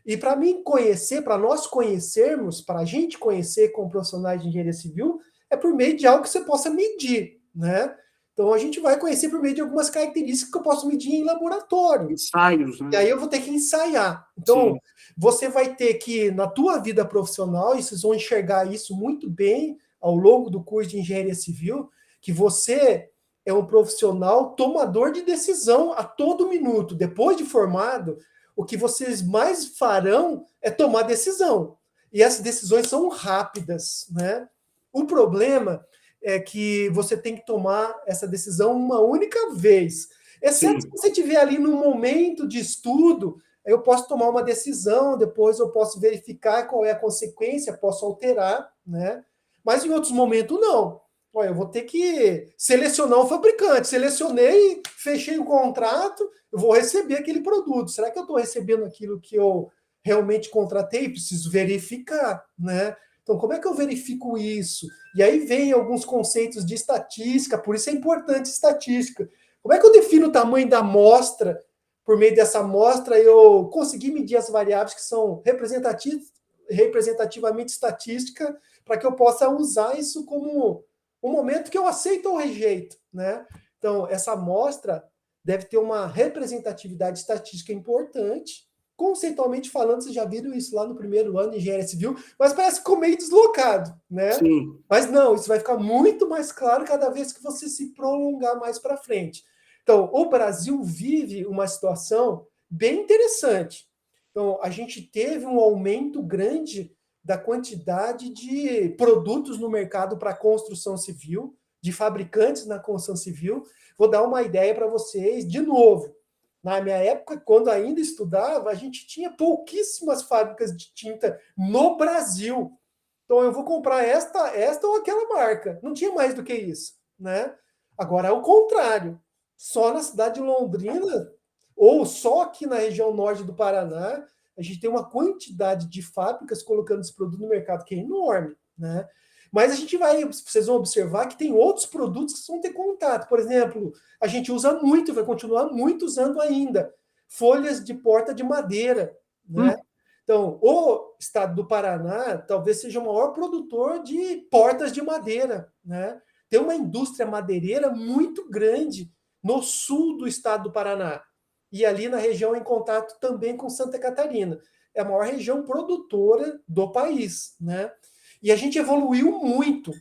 E para mim conhecer, para nós conhecermos, para a gente conhecer como profissionais de engenharia civil, é por meio de algo que você possa medir, né? Então a gente vai conhecer por meio de algumas características que eu posso medir em laboratório. ensaios, E né? aí eu vou ter que ensaiar. Então, Sim, você vai ter que, na tua vida profissional, e vocês vão enxergar isso muito bem ao longo do curso de engenharia civil, que você é um profissional tomador de decisão a todo minuto. Depois de formado, o que vocês mais farão é tomar decisão. E essas decisões são rápidas, né? O problema é que você tem que tomar essa decisão uma única vez. Exceto se sim, você estiver ali num momento de estudo, eu posso tomar uma decisão, depois eu posso verificar qual é a consequência, posso alterar, né? Mas em outros momentos, não. Olha, eu vou ter que selecionar o fabricante. Selecionei, fechei o contrato, eu vou receber aquele produto. Será que eu estou recebendo aquilo que eu realmente contratei? Preciso verificar, né? Então, como é que eu verifico isso? E aí vem alguns conceitos de estatística, por isso é importante estatística. Como é que eu defino o tamanho da amostra? Por meio dessa amostra, eu consegui medir as variáveis que são representativamente estatística, para que eu possa usar isso como um momento que eu aceito ou rejeito, né? Então, essa amostra deve ter uma representatividade estatística importante, conceitualmente falando, vocês já viram isso lá no primeiro ano de engenharia civil, mas parece que ficou meio deslocado, né? Sim. Mas não, isso vai ficar muito mais claro cada vez que você se prolongar mais para frente. Então, o Brasil vive uma situação bem interessante. Então, a gente teve um aumento grande da quantidade de produtos no mercado para construção civil, de fabricantes na construção civil. Vou dar uma ideia para vocês, de novo. Na minha época, quando ainda estudava, a gente tinha pouquíssimas fábricas de tinta no Brasil. Então, eu vou comprar esta ou aquela marca. Não tinha mais do que isso, né? Agora é o contrário. Só na cidade de Londrina, ou só aqui na região norte do Paraná, a gente tem uma quantidade de fábricas colocando esse produto no mercado que é enorme, né? Mas a gente vai, vocês vão observar que tem outros produtos que vão ter contato. Por exemplo, a gente usa muito, vai continuar muito usando ainda, folhas de porta de madeira, né? Então, o estado do Paraná talvez seja o maior produtor de portas de madeira, né? Tem uma indústria madeireira muito grande no sul do estado do Paraná e ali na região em contato também com Santa Catarina. É a maior região produtora do país, né? E a gente evoluiu muito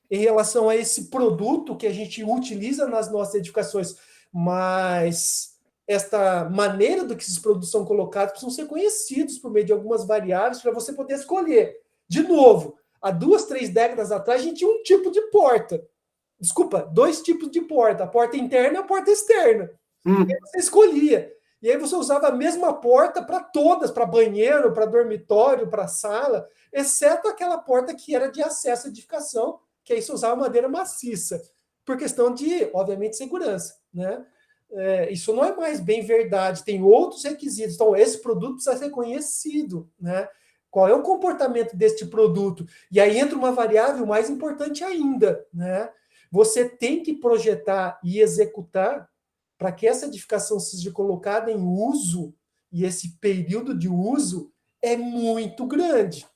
em relação a esse produto que a gente utiliza nas nossas edificações, mas esta maneira do que esses produtos são colocados precisam ser conhecidos por meio de algumas variáveis para você poder escolher. De novo, há 2, 3 décadas atrás, a gente tinha um tipo de porta. Desculpa, 2 tipos de porta, a porta interna e a porta externa. E aí você escolhia. E aí você usava a mesma porta para todas, para banheiro, para dormitório, para sala, exceto aquela porta que era de acesso à edificação, que aí você usava madeira maciça, por questão de, obviamente, segurança, né? Isso não é mais bem verdade, tem outros requisitos. Então, esse produto precisa ser conhecido, né? Qual é o comportamento deste produto? E aí entra uma variável mais importante ainda, né? Você tem que projetar e executar para que essa edificação seja colocada em uso, e esse período de uso é muito grande.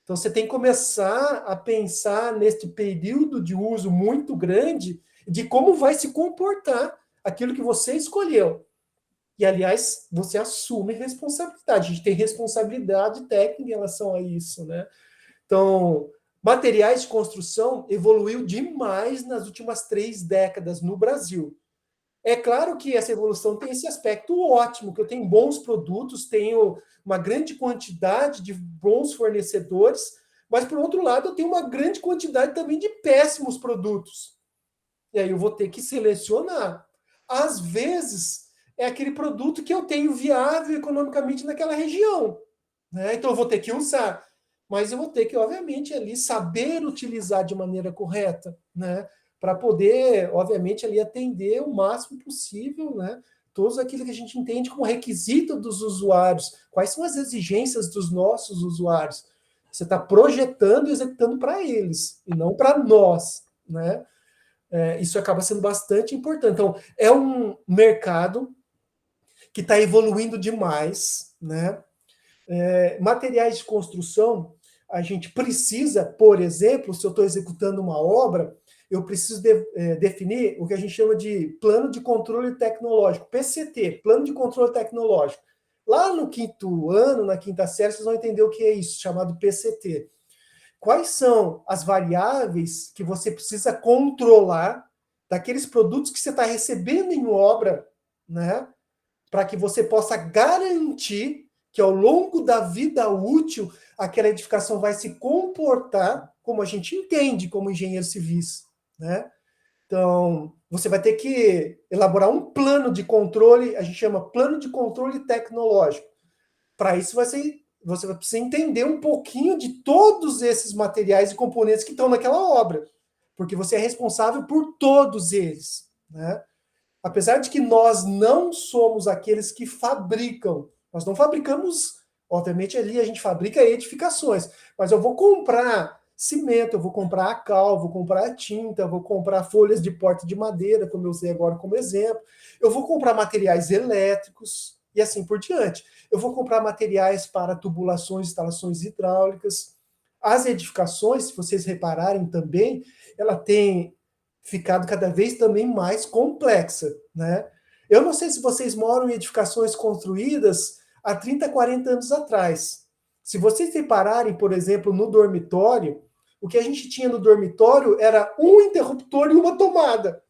Então, você tem que começar a pensar neste período de uso muito grande de como vai se comportar aquilo que você escolheu. E, aliás, você assume responsabilidade. A gente tem responsabilidade técnica em relação a isso, né? Então, materiais de construção evoluiu demais nas últimas 3 décadas no Brasil. É claro que essa evolução tem esse aspecto ótimo, que eu tenho bons produtos, tenho uma grande quantidade de bons fornecedores, mas, por outro lado, eu tenho uma grande quantidade também de péssimos produtos. E aí eu vou ter que selecionar. Às vezes, é aquele produto que eu tenho viável economicamente naquela região, né? Então, eu vou ter que usar. Mas eu vou ter que, obviamente, ali saber utilizar de maneira correta, né? Para poder, obviamente, ali atender o máximo possível, né? Todos aquilo que a gente entende como requisito dos usuários. Quais são as exigências dos nossos usuários? Você está projetando e executando para eles, e não para nós, né? Isso acaba sendo bastante importante. Então, é um mercado que está evoluindo demais, né? Materiais de construção, a gente precisa, por exemplo, se eu estou executando uma obra, eu preciso definir o que a gente chama de plano de controle tecnológico, PCT, plano de controle tecnológico. Lá no 5º ano, na 5ª série, vocês vão entender o que é isso, chamado PCT. Quais são as variáveis que você precisa controlar daqueles produtos que você está recebendo em obra, né? Para que você possa garantir que ao longo da vida útil aquela edificação vai se comportar como a gente entende como engenheiros civis, né? Então, você vai ter que elaborar um plano de controle, a gente chama plano de controle tecnológico. Para isso, você vai precisar entender um pouquinho de todos esses materiais e componentes que estão naquela obra, porque você é responsável por todos eles, né? Apesar de que nós não somos aqueles que fabricam, nós não fabricamos, obviamente ali a gente fabrica edificações, mas eu vou comprar cimento, eu vou comprar a cal, vou comprar a tinta, eu vou comprar folhas de porta de madeira, como eu usei agora como exemplo, eu vou comprar materiais elétricos e assim por diante. Eu vou comprar materiais para tubulações, instalações hidráulicas. As edificações, se vocês repararem também, ela tem ficado cada vez também mais complexa, né? Eu não sei se vocês moram em edificações construídas há 30, 40 anos atrás. Se vocês repararem, por exemplo, no dormitório, o que a gente tinha no dormitório era um interruptor e uma tomada,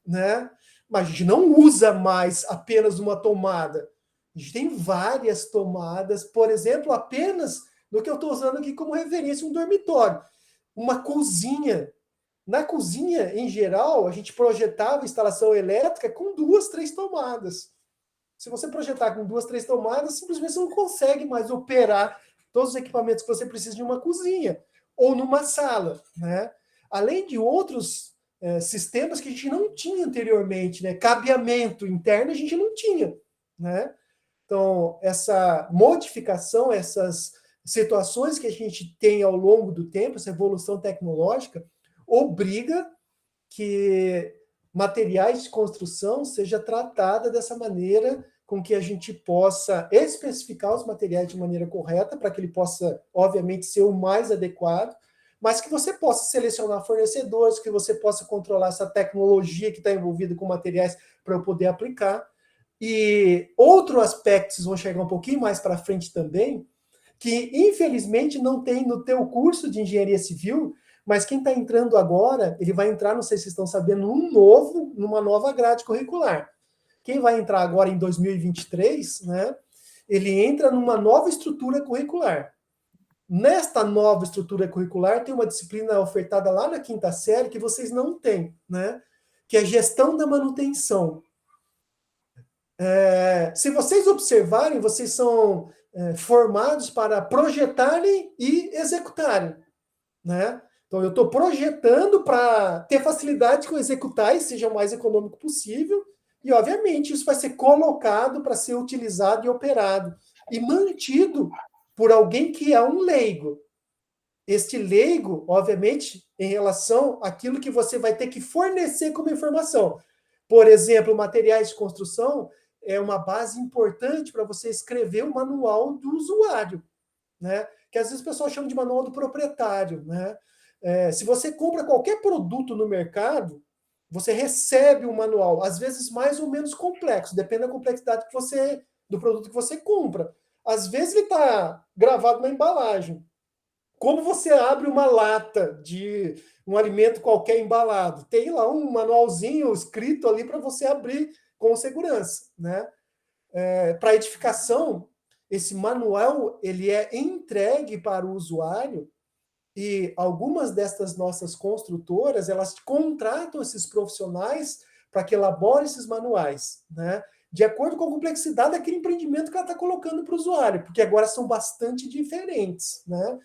né? Mas a gente não usa mais apenas uma tomada. A gente tem várias tomadas, por exemplo, apenas no que eu estou usando aqui como referência, um dormitório. Uma cozinha. Na cozinha, em geral, a gente projetava instalação elétrica com 2, 3 tomadas. Se você projetar com 2, 3 tomadas, simplesmente você não consegue mais operar todos os equipamentos que você precisa de uma cozinha ou numa sala, né? Além de outros sistemas que a gente não tinha anteriormente, né? Cabeamento interno a gente não tinha, né? Então, essa modificação, essas situações que a gente tem ao longo do tempo, essa evolução tecnológica, obriga que materiais de construção seja tratada dessa maneira com que a gente possa especificar os materiais de maneira correta, para que ele possa, obviamente, ser o mais adequado, mas que você possa selecionar fornecedores, que você possa controlar essa tecnologia que está envolvida com materiais para eu poder aplicar. E outro aspecto, vocês vão chegar um pouquinho mais para frente também, que infelizmente não tem no teu curso de engenharia civil, mas quem está entrando agora, ele vai entrar, não sei se vocês estão sabendo, numa nova grade curricular. Quem vai entrar agora em 2023, né, ele entra numa nova estrutura curricular. Nesta nova estrutura curricular, tem uma disciplina ofertada lá na 5ª série que vocês não têm, né, que é gestão da manutenção. Se vocês observarem, vocês são formados para projetarem e executarem, né? Então, eu estou projetando para ter facilidade com executar e seja o mais econômico possível, e, obviamente, isso vai ser colocado para ser utilizado e operado, e mantido por alguém que é um leigo. Este leigo, obviamente, em relação àquilo que você vai ter que fornecer como informação. Por exemplo, materiais de construção é uma base importante para você escrever o manual do usuário, né? Que às vezes o pessoal chama de manual do proprietário, né? Se você compra qualquer produto no mercado, você recebe um manual, às vezes mais ou menos complexo, depende da complexidade do produto que você compra. Às vezes ele está gravado na embalagem. Como você abre uma lata de um alimento qualquer embalado? Tem lá um manualzinho escrito ali para você abrir com segurança, né? Para edificação, esse manual ele é entregue para o usuário e algumas destas nossas construtoras, elas contratam esses profissionais para que elaborem esses manuais, né? De acordo com a complexidade daquele empreendimento que ela está colocando para o usuário, porque agora são bastante diferentes, né?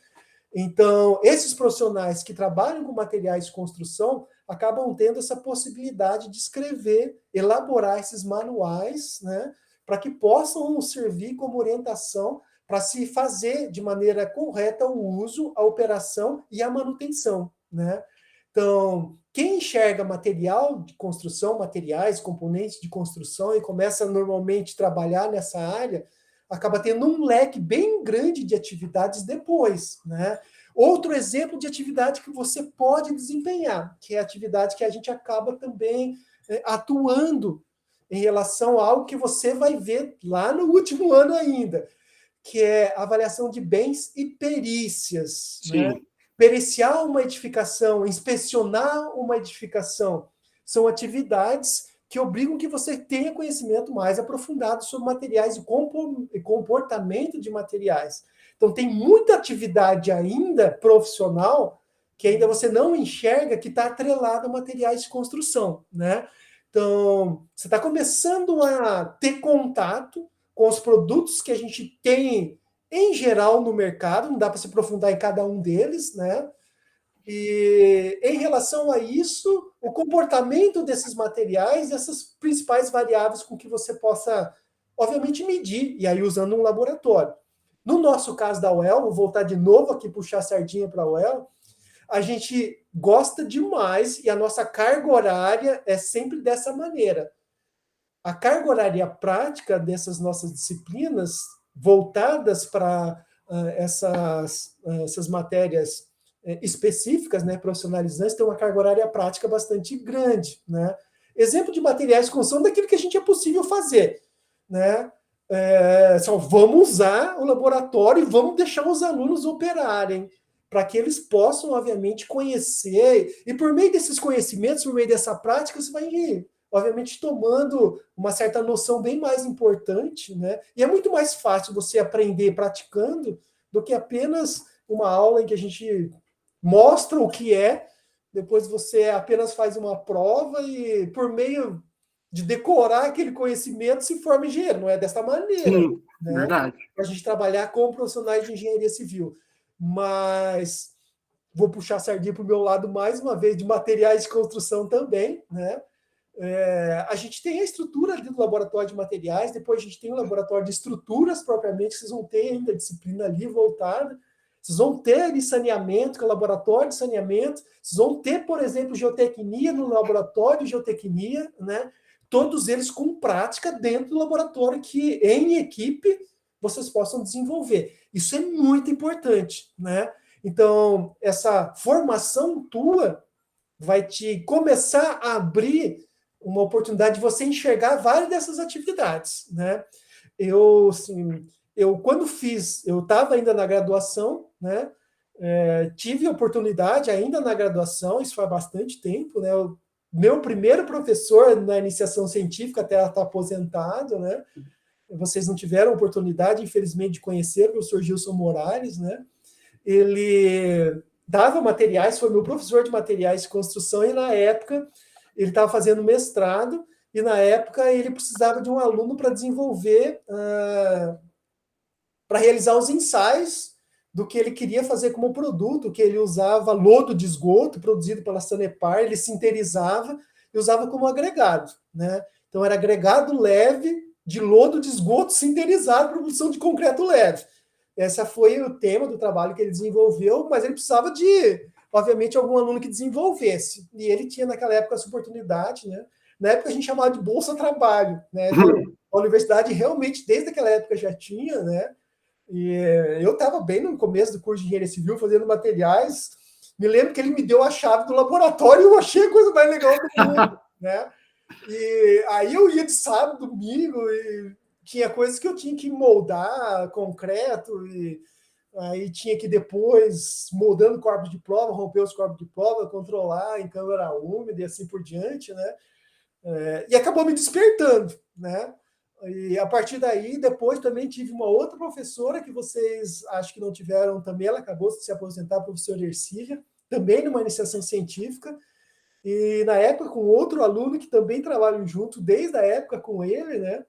Então, esses profissionais que trabalham com materiais de construção acabam tendo essa possibilidade de escrever, elaborar esses manuais, né, para que possam servir como orientação para se fazer de maneira correta o uso, a operação e a manutenção, né? Então, quem enxerga material de construção, materiais, componentes de construção e começa normalmente a trabalhar nessa área, acaba tendo um leque bem grande de atividades depois, né? Outro exemplo de atividade que você pode desempenhar, que é a atividade que a gente acaba também atuando em relação a algo que você vai ver lá no último ano ainda, que é avaliação de bens e perícias, né? Periciar uma edificação, inspecionar uma edificação, são atividades que obrigam que você tenha conhecimento mais aprofundado sobre materiais e comportamento de materiais. Então, tem muita atividade ainda profissional que ainda você não enxerga que está atrelada a materiais de construção, né? Então, você está começando a ter contato com os produtos que a gente tem em geral no mercado, não dá para se aprofundar em cada um deles, né? E em relação a isso, o comportamento desses materiais, essas principais variáveis com que você possa, obviamente, medir, e aí usando um laboratório. No nosso caso da UEL, vou voltar de novo aqui, puxar a sardinha para a UEL, a gente gosta demais e a nossa carga horária é sempre dessa maneira. A carga horária prática dessas nossas disciplinas, voltadas para essas matérias específicas, né, profissionalizantes, tem uma carga horária prática bastante grande, né? Exemplo de materiais de construção daquilo que a gente é possível fazer, né? Só vamos usar o laboratório e vamos deixar os alunos operarem, para que eles possam, obviamente, conhecer, e por meio desses conhecimentos, por meio dessa prática, você vai, obviamente, tomando uma certa noção bem mais importante, né? E é muito mais fácil você aprender praticando do que apenas uma aula em que a gente mostra o que é, depois você apenas faz uma prova e, por meio de decorar aquele conhecimento, se forma engenheiro. Não é dessa maneira, Sim, né? verdade. Para a gente trabalhar com profissionais de engenharia civil. Mas vou puxar a sardinha para o meu lado mais uma vez, de materiais de construção também, né? A gente tem a estrutura ali do laboratório de materiais, depois a gente tem o laboratório de estruturas propriamente, vocês vão ter ainda a disciplina ali voltada, vocês vão ter ali saneamento, que é o laboratório de saneamento, vocês vão ter, por exemplo, geotecnia no laboratório de geotecnia, né? Todos eles com prática dentro do laboratório que, em equipe, vocês possam desenvolver. Isso é muito importante, né? Então, essa formação tua vai te começar a abrir uma oportunidade de você enxergar várias dessas atividades, né? Eu, assim, quando fiz, eu estava ainda na graduação, né? Tive oportunidade ainda na graduação, isso faz bastante tempo, né? Meu primeiro professor na iniciação científica, até ela está aposentado, né? Vocês não tiveram oportunidade, infelizmente, de conhecer o professor Gilson Moraes, né? Ele dava materiais, foi meu professor de materiais de construção, e na época ele estava fazendo mestrado, e na época ele precisava de um aluno para desenvolver, para realizar os ensaios do que ele queria fazer como produto, que ele usava lodo de esgoto produzido pela Sanepar, ele sinterizava e usava como agregado, né? Então era agregado leve de lodo de esgoto sinterizado para produção de concreto leve. Esse foi o tema do trabalho que ele desenvolveu, mas ele precisava de, obviamente, algum aluno que desenvolvesse. E ele tinha naquela época essa oportunidade, né? Na época a gente chamava de Bolsa Trabalho, né? Então, a universidade realmente, desde aquela época, já tinha, né? E eu estava bem no começo do curso de engenharia civil, fazendo materiais. Me lembro que ele me deu a chave do laboratório e eu achei a coisa mais legal do mundo, né? E aí eu ia de sábado, domingo, e tinha coisas que eu tinha que moldar concreto, e aí tinha que depois, moldando corpos de prova, romper os corpos de prova, controlar em câmara úmida e assim por diante, né? E acabou me despertando, né? E a partir daí, depois também tive uma outra professora que vocês acho que não tiveram também, ela acabou de se aposentar, a professora Ercília, também numa iniciação científica, e na época com outro aluno que também trabalham junto, desde a época com ele, né?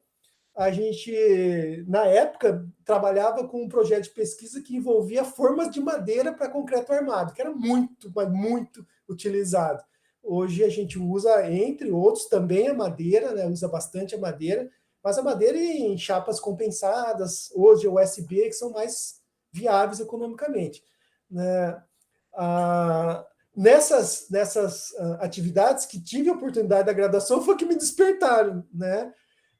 A gente, na época, trabalhava com um projeto de pesquisa que envolvia formas de madeira para concreto armado, que era muito, mas muito utilizado. Hoje a gente usa, entre outros, também a madeira, né? Usa bastante a madeira, mas a madeira em chapas compensadas, hoje USB, que são mais viáveis economicamente, né? Nessas atividades que tive a oportunidade da graduação foi que me despertaram, né?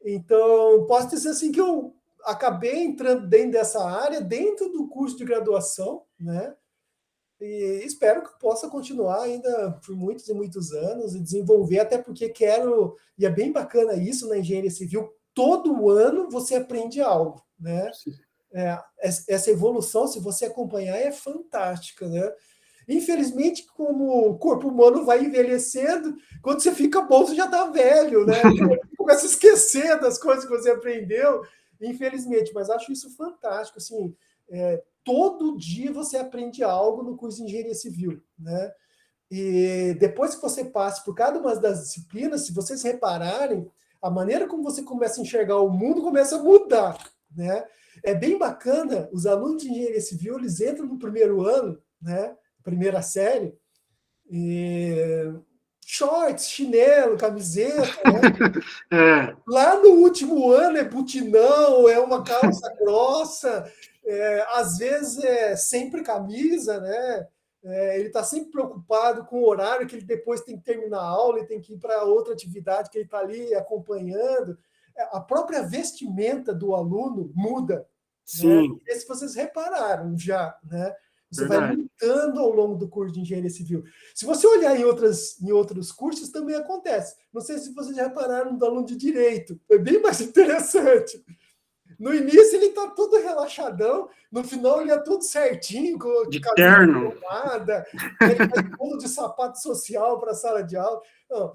Então, posso dizer assim que eu acabei entrando dentro dessa área, dentro do curso de graduação, né? E espero que possa continuar ainda por muitos e muitos anos e desenvolver, até porque quero, e é bem bacana isso na engenharia civil, todo ano você aprende algo, né? Essa evolução, se você acompanhar, é fantástica, né? Infelizmente, como o corpo humano vai envelhecendo, quando você fica bom, você já está velho, né? Começa a esquecer das coisas que você aprendeu, infelizmente. Mas acho isso fantástico, assim, todo dia você aprende algo no curso de engenharia civil, né? E depois que você passa por cada uma das disciplinas, se vocês repararem, a maneira como você começa a enxergar o mundo começa a mudar, né? É bem bacana, os alunos de engenharia civil, eles entram no primeiro ano, né? Primeira série, e shorts, chinelo, camiseta, né? Lá no último ano é butinão, é uma calça grossa, às vezes é sempre camisa, né? Ele está sempre preocupado com o horário que ele depois tem que terminar a aula e tem que ir para outra atividade que ele está ali acompanhando. A própria vestimenta do aluno muda. Né? Sim. Se vocês repararam já, né? Isso vai Verdade. mudando ao longo do curso de engenharia civil. Se você olhar em outros cursos, também acontece. Não sei se vocês já repararam do aluno de direito. É bem mais interessante. No início ele tá todo relaxadão, no final ele é tudo certinho, com De camisa terno. arrumada, ele vai todo de sapato social para a sala de aula. Não,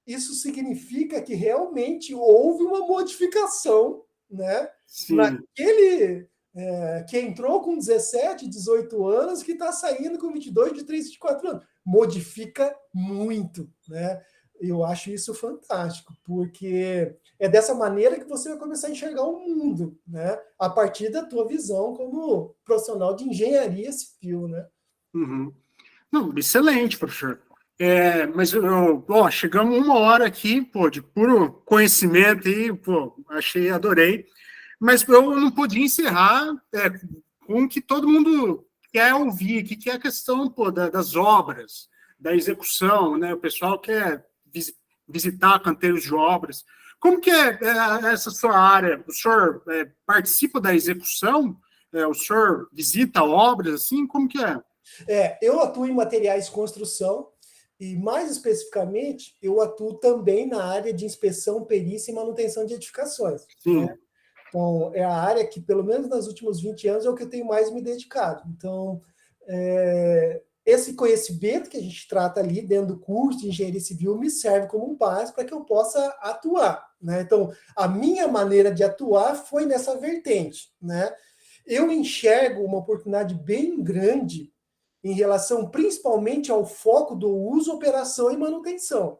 isso significa que realmente houve uma modificação, né? Sim. Naquele que entrou com 17, 18 anos, que está saindo com 22, 23, 24 anos. Modifica muito, né? Eu acho isso fantástico, porque é dessa maneira que você vai começar a enxergar o mundo, né? A partir da tua visão como profissional de engenharia civil, né? Uhum. Não, excelente, professor. Mas chegamos uma hora aqui, pô, de puro conhecimento aí, pô, adorei. Mas eu não podia encerrar com o que todo mundo quer ouvir, que é a questão, pô, das obras, da execução, né? O pessoal quer visitar canteiros de obras. Como que é essa sua área? O senhor participa da execução? O senhor visita obras, assim? Como que é? Eu atuo em materiais de construção e, mais especificamente, eu atuo também na área de inspeção, perícia e manutenção de edificações, né? Sim. Então, é a área que, pelo menos nos últimos 20 anos, é o que eu tenho mais me dedicado. Então, esse conhecimento que a gente trata ali dentro do curso de engenharia civil me serve como um base para que eu possa atuar, né? Então, a minha maneira de atuar foi nessa vertente, né? Eu enxergo uma oportunidade bem grande em relação principalmente ao foco do uso, operação e manutenção.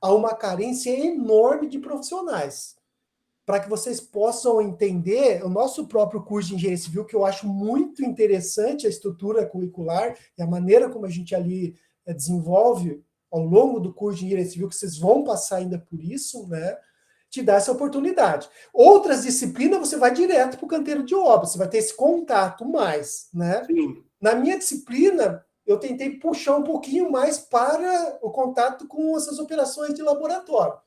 Há uma carência enorme de profissionais. Para que vocês possam entender o nosso próprio curso de engenharia civil, que eu acho muito interessante a estrutura curricular e a maneira como a gente ali desenvolve ao longo do curso de engenharia civil, que vocês vão passar ainda por isso, né? Te dá essa oportunidade. Outras disciplinas você vai direto para o canteiro de obra, você vai ter esse contato mais, né? Sim. Na minha disciplina, eu tentei puxar um pouquinho mais para o contato com essas operações de laboratório.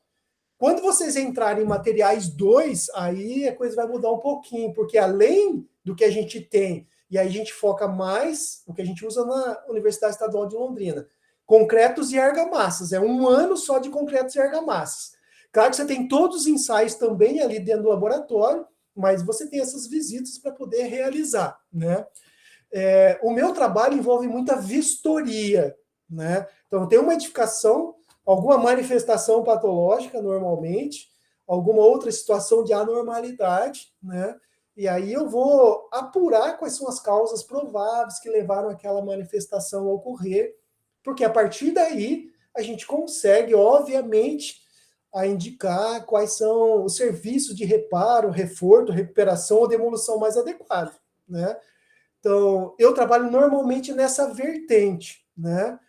Quando vocês entrarem em materiais 2, aí a coisa vai mudar um pouquinho, porque além do que a gente tem, e aí a gente foca mais o que a gente usa na Universidade Estadual de Londrina, concretos e argamassas. É um ano só de concretos e argamassas. Claro que você tem todos os ensaios também ali dentro do laboratório, mas você tem essas visitas para poder realizar, né? O meu trabalho envolve muita vistoria, né? Então, tem uma edificação, alguma manifestação patológica, normalmente, alguma outra situação de anormalidade, né? E aí eu vou apurar quais são as causas prováveis que levaram aquela manifestação a ocorrer, porque a partir daí a gente consegue, obviamente, a indicar quais são os serviços de reparo, reforço, recuperação ou demolição mais adequados, né? Então, eu trabalho normalmente nessa vertente, né?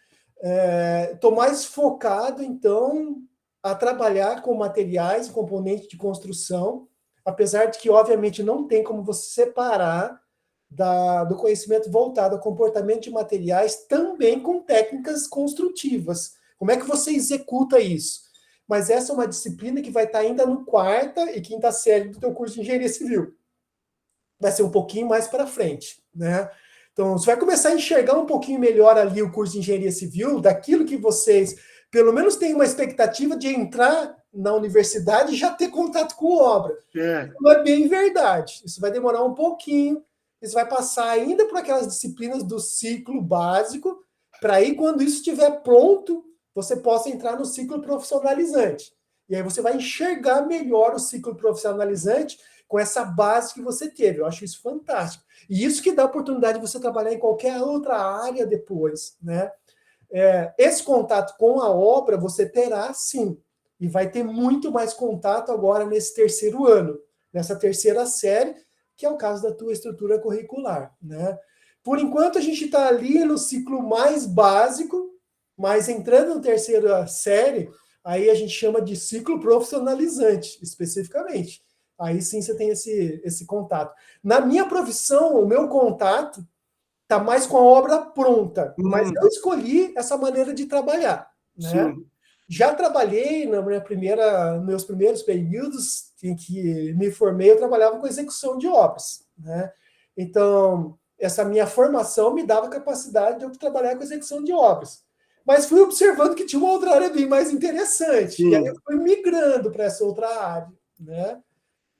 Estou mais focado, então, a trabalhar com materiais, componentes de construção, apesar de que, obviamente, não tem como você separar do conhecimento voltado ao comportamento de materiais também com técnicas construtivas. Como é que você executa isso? Mas essa é uma disciplina que vai estar ainda no quarta e quinta série do teu curso de engenharia civil. Vai ser um pouquinho mais para frente, né? Então, você vai começar a enxergar um pouquinho melhor ali o curso de engenharia civil, daquilo que vocês, pelo menos, têm uma expectativa de entrar na universidade e já ter contato com obra. Não é bem verdade. Isso vai demorar um pouquinho. Isso vai passar ainda por aquelas disciplinas do ciclo básico, para aí, quando isso estiver pronto, você possa entrar no ciclo profissionalizante. E aí você vai enxergar melhor o ciclo profissionalizante com essa base que você teve. Eu acho isso fantástico. E isso que dá a oportunidade de você trabalhar em qualquer outra área depois, né? Esse contato com a obra você terá, sim, e vai ter muito mais contato agora nesse terceiro ano, nessa terceira série, que é o caso da tua estrutura curricular, né? Por enquanto, a gente está ali no ciclo mais básico, mas entrando na terceira série, aí a gente chama de ciclo profissionalizante, especificamente. Aí sim você tem esse contato. Na minha profissão, o meu contato está mais com a obra pronta, mas eu escolhi essa maneira de trabalhar, né? Sim. Já trabalhei meus primeiros períodos em que me formei, eu trabalhava com execução de obras, né? Então, essa minha formação me dava capacidade de eu trabalhar com execução de obras. Mas fui observando que tinha uma outra área bem mais interessante, e aí eu Sim. fui migrando para essa outra área, né?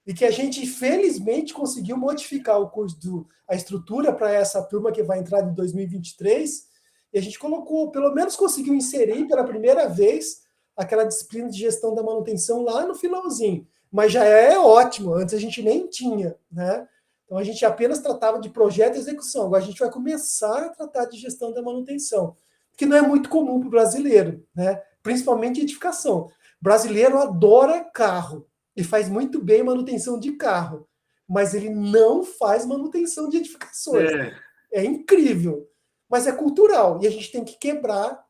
e que a gente, felizmente, conseguiu modificar o curso, a estrutura para essa turma que vai entrar em 2023, e a gente colocou, pelo menos conseguiu inserir pela primeira vez aquela disciplina de gestão da manutenção lá no finalzinho. Mas já é ótimo, antes a gente nem tinha, né? Então a gente apenas tratava de projeto e execução, agora a gente vai começar a tratar de gestão da manutenção, que não é muito comum para o brasileiro, né? Principalmente edificação. O brasileiro adora carro e faz muito bem manutenção de carro, mas ele não faz manutenção de edificações. É incrível, mas é cultural e a gente tem que quebrar.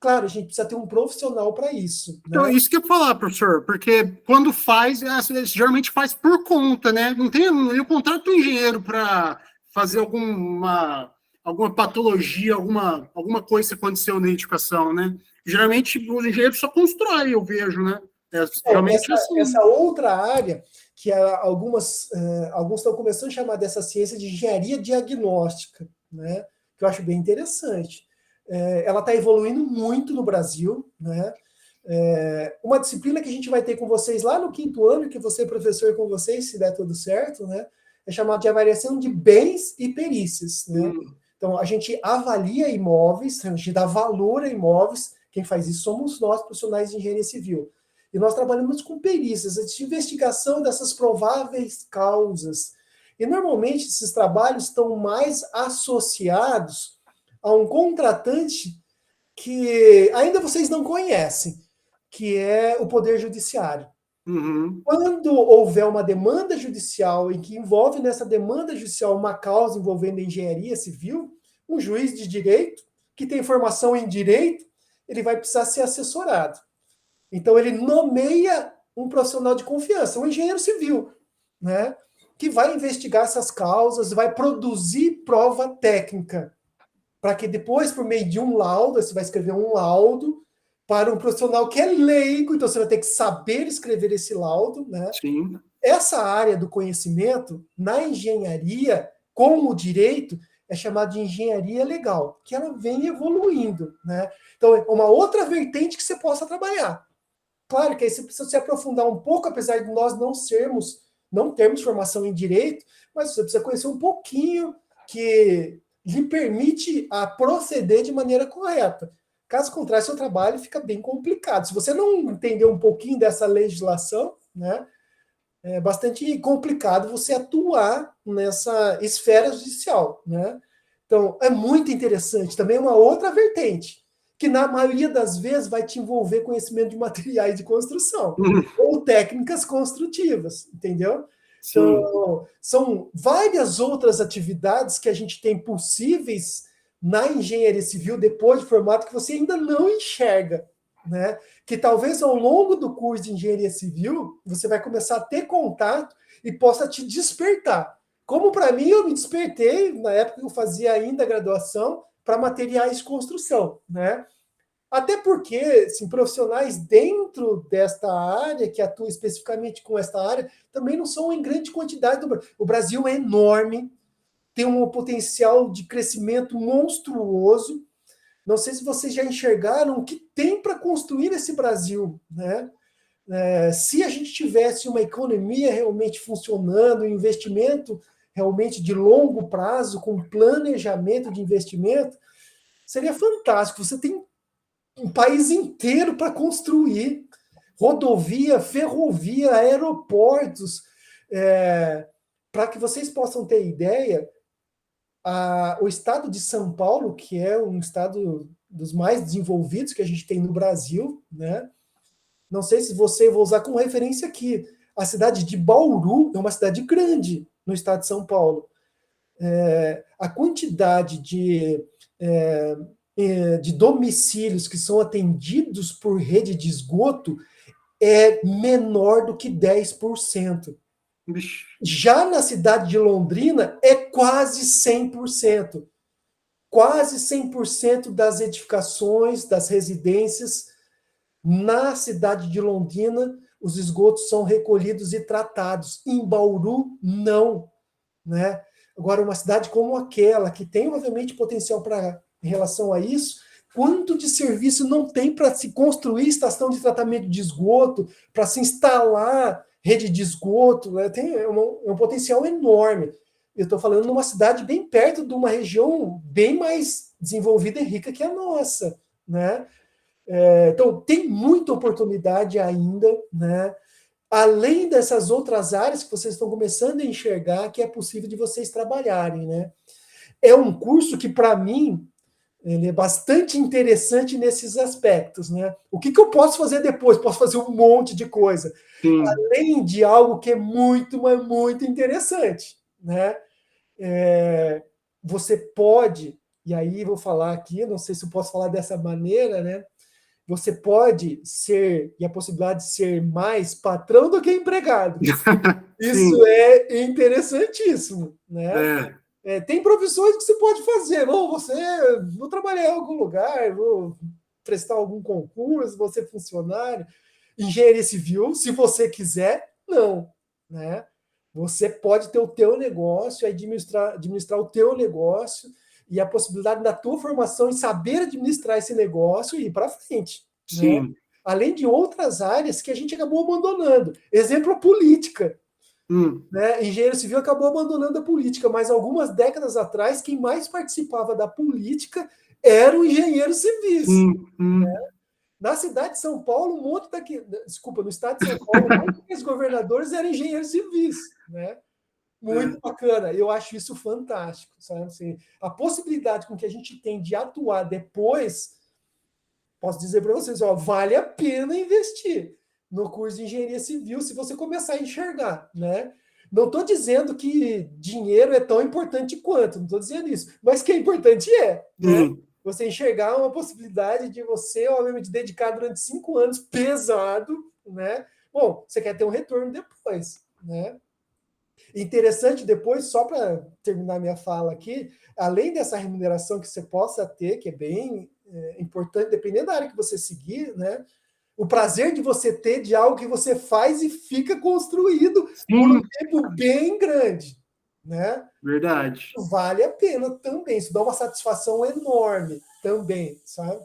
Claro, a gente precisa ter um profissional para isso. Então, Né? isso que eu ia falar, professor, porque quando faz, geralmente faz por conta, né? Não tem, eu contrato um engenheiro para fazer alguma patologia, alguma coisa que aconteceu na edificação, né? Geralmente, os engenheiros só constroem, eu vejo, né? Realmente assim. Essa outra área, que alguns estão começando a chamar dessa ciência de engenharia diagnóstica, né? Que eu acho bem interessante. Ela está evoluindo muito no Brasil, né? Uma disciplina que a gente vai ter com vocês lá no 5º ano, que você, professor, com vocês, se der tudo certo, né? É chamado de avaliação de bens e perícias, né? Então, a gente avalia imóveis, a gente dá valor a imóveis, quem faz isso somos nós, profissionais de engenharia civil. E nós trabalhamos com perícias, de investigação dessas prováveis causas. E, normalmente, esses trabalhos estão mais associados a um contratante que ainda vocês não conhecem, que é o Poder Judiciário. Quando houver uma demanda judicial e que envolve nessa demanda judicial uma causa envolvendo engenharia civil, um juiz de direito, que tem formação em direito, ele vai precisar ser assessorado. Então, ele nomeia um profissional de confiança, um engenheiro civil, né, que vai investigar essas causas, vai produzir prova técnica, para que depois, por meio de um laudo, você vai escrever um laudo para um profissional que é leigo, então você vai ter que saber escrever esse laudo, né? Sim. Essa área do conhecimento, na engenharia, como o direito, é chamada de engenharia legal, que ela vem evoluindo, né? Então, é uma outra vertente que você possa trabalhar. Claro que aí você precisa se aprofundar um pouco, apesar de nós não termos formação em direito, mas você precisa conhecer um pouquinho que lhe permite a proceder de maneira correta. Caso contrário, seu trabalho fica bem complicado. Se você não entender um pouquinho dessa legislação, né, é bastante complicado você atuar nessa esfera judicial, né? Então, é muito interessante. Também uma outra vertente, que na maioria das vezes vai te envolver conhecimento de materiais de construção ou técnicas construtivas, entendeu? Sim. Então, são várias outras atividades que a gente tem possíveis na engenharia civil depois de formado que você ainda não enxerga, né? Que talvez ao longo do curso de engenharia civil você vai começar a ter contato e possa te despertar. Como para mim, eu me despertei na época que eu fazia ainda a graduação para materiais de construção, né? Até porque, assim, profissionais dentro desta área, que atuam especificamente com esta área, também não são em grande quantidade. O Brasil é enorme, tem um potencial de crescimento monstruoso. Não sei se vocês já enxergaram o que tem para construir esse Brasil, né? Se a gente tivesse uma economia realmente funcionando, um investimento realmente de longo prazo, com planejamento de investimento, seria fantástico. Você tem um país inteiro para construir rodovia, ferrovia, aeroportos. Para que vocês possam ter ideia, o estado de São Paulo, que é um estado dos mais desenvolvidos que a gente tem no Brasil, né? Não sei se vou usar como referência aqui. A cidade de Bauru é uma cidade grande no estado de São Paulo. A quantidade de domicílios que são atendidos por rede de esgoto é menor do que 10%. Já na cidade de Londrina, é quase 100%. Quase 100% das edificações, das residências, na cidade de Londrina, os esgotos são recolhidos e tratados. Em Bauru, não. Né? Agora, uma cidade como aquela, que tem, obviamente, potencial em relação a isso, quanto de serviço não tem para se construir estação de tratamento de esgoto, para se instalar rede de esgoto, né? Tem um potencial enorme. Eu estou falando numa cidade bem perto de uma região bem mais desenvolvida e rica que a nossa, né? Então, tem muita oportunidade ainda, né? Além dessas outras áreas que vocês estão começando a enxergar que é possível de vocês trabalharem, né? É um curso que, para mim, ele é bastante interessante nesses aspectos, né? O que eu posso fazer depois? Posso fazer um monte de coisa, Sim, além de algo que é muito, mas muito interessante, né? Você pode, e aí vou falar aqui, não sei se eu posso falar dessa maneira, né? Você pode ser, e a possibilidade de ser mais patrão do que empregado. Isso sim, é interessantíssimo, né? é, Tem profissões que você pode fazer. Não, vou trabalhar em algum lugar, vou prestar algum concurso, vou ser funcionário. Engenharia civil, se você quiser, não, né? Você pode ter o teu negócio, administrar o teu negócio e a possibilidade da tua formação em saber administrar esse negócio e ir para frente, né? sim. Além de outras áreas que a gente acabou abandonando. Exemplo, a política. Hum, Né? Engenheiro civil acabou abandonando a política, mas algumas décadas atrás, quem mais participava da política eram engenheiros civis. sim, Na cidade de São Paulo, um monte daqui, desculpa, no estado de São Paulo, um monte daqueles governadores eram engenheiros civis, né? Muito é, bacana. Eu acho isso fantástico, sabe? Assim, a possibilidade com que a gente tem de atuar depois, posso dizer para vocês, ó, vale a pena investir no curso de engenharia civil se você começar a enxergar, né? Não estou dizendo que dinheiro é tão importante quanto, não estou dizendo isso, mas que é importante né? sim. Você enxergar uma possibilidade de você, obviamente, dedicar durante 5 anos pesado, né? Bom, você quer ter um retorno depois, né? Interessante depois, só para terminar minha fala aqui, além dessa remuneração que você possa ter, que é bem importante, dependendo da área que você seguir, né? O prazer de você ter de algo que você faz e fica construído por um Sim, tempo bem grande, né? verdade. Vale a pena também, isso dá uma satisfação enorme também, sabe?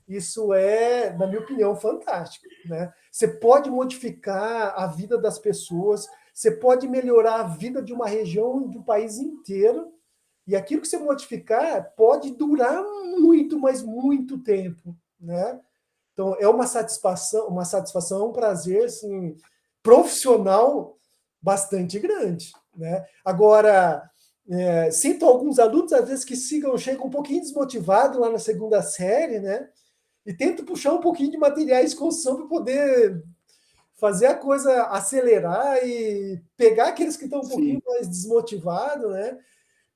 Isso é, na minha opinião, fantástico, né? Você pode modificar a vida das pessoas, você pode melhorar a vida de uma região, de um país inteiro, e aquilo que você modificar pode durar muito, mas muito tempo, né? Então, é uma satisfação, um prazer assim, profissional bastante grande, né? Agora, sinto alguns alunos, às vezes, que chegam um pouquinho desmotivados lá na segunda série, né? E tento puxar um pouquinho de materiais de construção para poder fazer a coisa acelerar e pegar aqueles que estão um pouquinho Sim. mais desmotivados, né?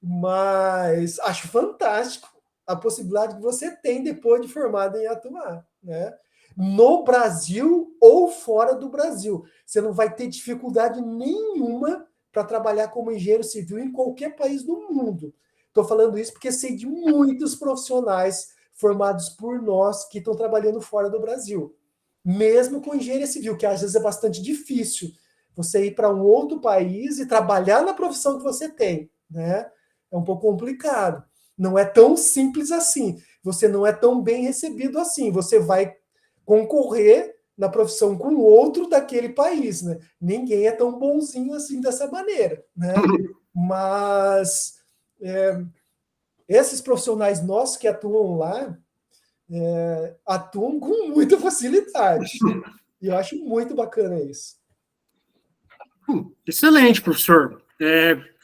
Mas acho fantástico a possibilidade que você tem depois de formado em atuar, né? No Brasil ou fora do Brasil. Você não vai ter dificuldade nenhuma para trabalhar como engenheiro civil em qualquer país do mundo. Estou falando isso porque sei de muitos profissionais formados por nós que estão trabalhando fora do Brasil. Mesmo com engenharia civil, que às vezes é bastante difícil você ir para um outro país e trabalhar na profissão que você tem, né? É um pouco complicado. Não é tão simples assim. Você não é tão bem recebido assim. Você vai concorrer na profissão com outro daquele país, né? Ninguém é tão bonzinho assim dessa maneira, né? Mas esses profissionais nossos que atuam lá atuam com muita facilidade. E eu acho muito bacana isso. Excelente, professor.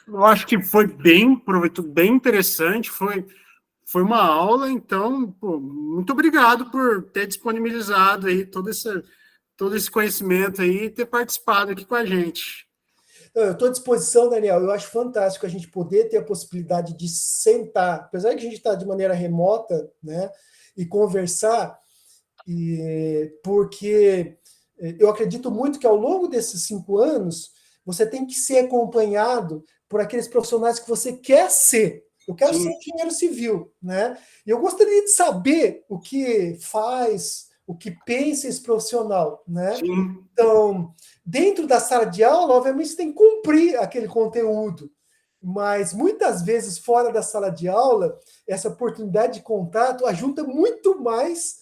Eu acho que foi bem proveitoso, bem interessante, foi uma aula, então, pô, muito obrigado por ter disponibilizado aí todo esse conhecimento aí e ter participado aqui com a gente. Eu estou à disposição, Daniel. Eu acho fantástico a gente poder ter a possibilidade de sentar, apesar que a gente está de maneira remota, né, e conversar, porque eu acredito muito que ao longo desses 5 anos você tem que ser acompanhado por aqueles profissionais que você quer ser. Eu quero ser Sim, engenheiro civil, né? E eu gostaria de saber o que faz, o que pensa esse profissional, né? sim, Então, dentro da sala de aula, obviamente, você tem que cumprir aquele conteúdo, mas muitas vezes fora da sala de aula, essa oportunidade de contato ajuda muito mais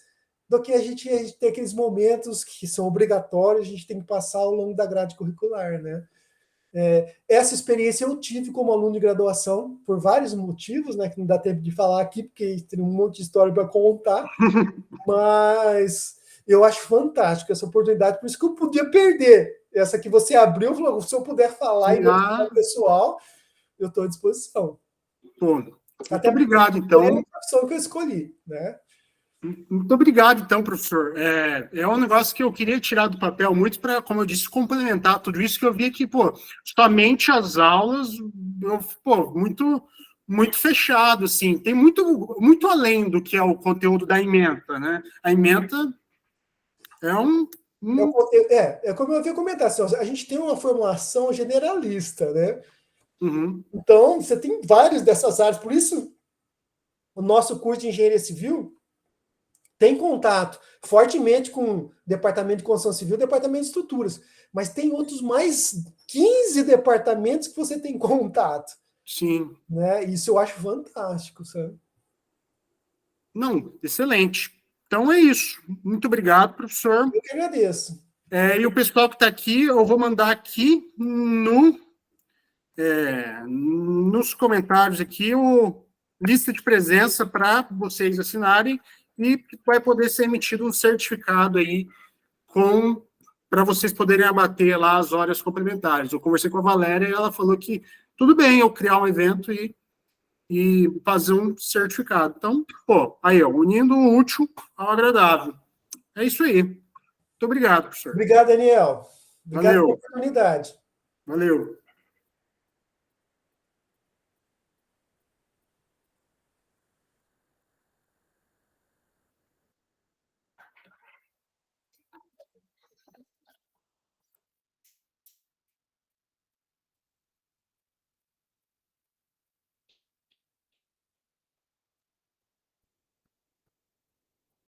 do que a gente ter aqueles momentos que são obrigatórios, a gente tem que passar ao longo da grade curricular, né? Essa experiência eu tive como aluno de graduação, por vários motivos, né, que não dá tempo de falar aqui, porque tem um monte de história para contar, mas eu acho fantástico essa oportunidade, por isso que eu podia perder. Essa que você abriu, falou, se eu puder falar e mostrar o pessoal, eu estou à disposição. Pô, muito Até obrigado, então. É a profissão que eu escolhi, né? Muito obrigado, então, professor. É um negócio que eu queria tirar do papel muito para, como eu disse, complementar tudo isso que eu vi aqui, pô, somente as aulas, muito fechado, assim, tem muito além do que é o conteúdo da ementa, né? A ementa é como eu havia comentado, assim, a gente tem uma formação generalista, né? Uhum. Então, você tem várias dessas áreas, por isso o nosso curso de engenharia civil tem contato fortemente com o departamento de construção civil, departamento de estruturas, mas tem outros mais 15 departamentos que você tem contato. Sim. Né? Isso eu acho fantástico, sabe? Não, excelente. Então é isso. Muito obrigado, professor. Eu que agradeço. E o pessoal que está aqui, eu vou mandar aqui nos comentários aqui lista de presença para vocês assinarem e vai poder ser emitido um certificado aí para vocês poderem abater lá as horas complementares. Eu conversei com a Valéria e ela falou que tudo bem eu criar um evento e fazer um certificado. Então, aí, unindo o útil ao agradável. É isso aí. Muito obrigado, professor. Obrigado, Daniel. Obrigado Valeu. pela oportunidade. Valeu.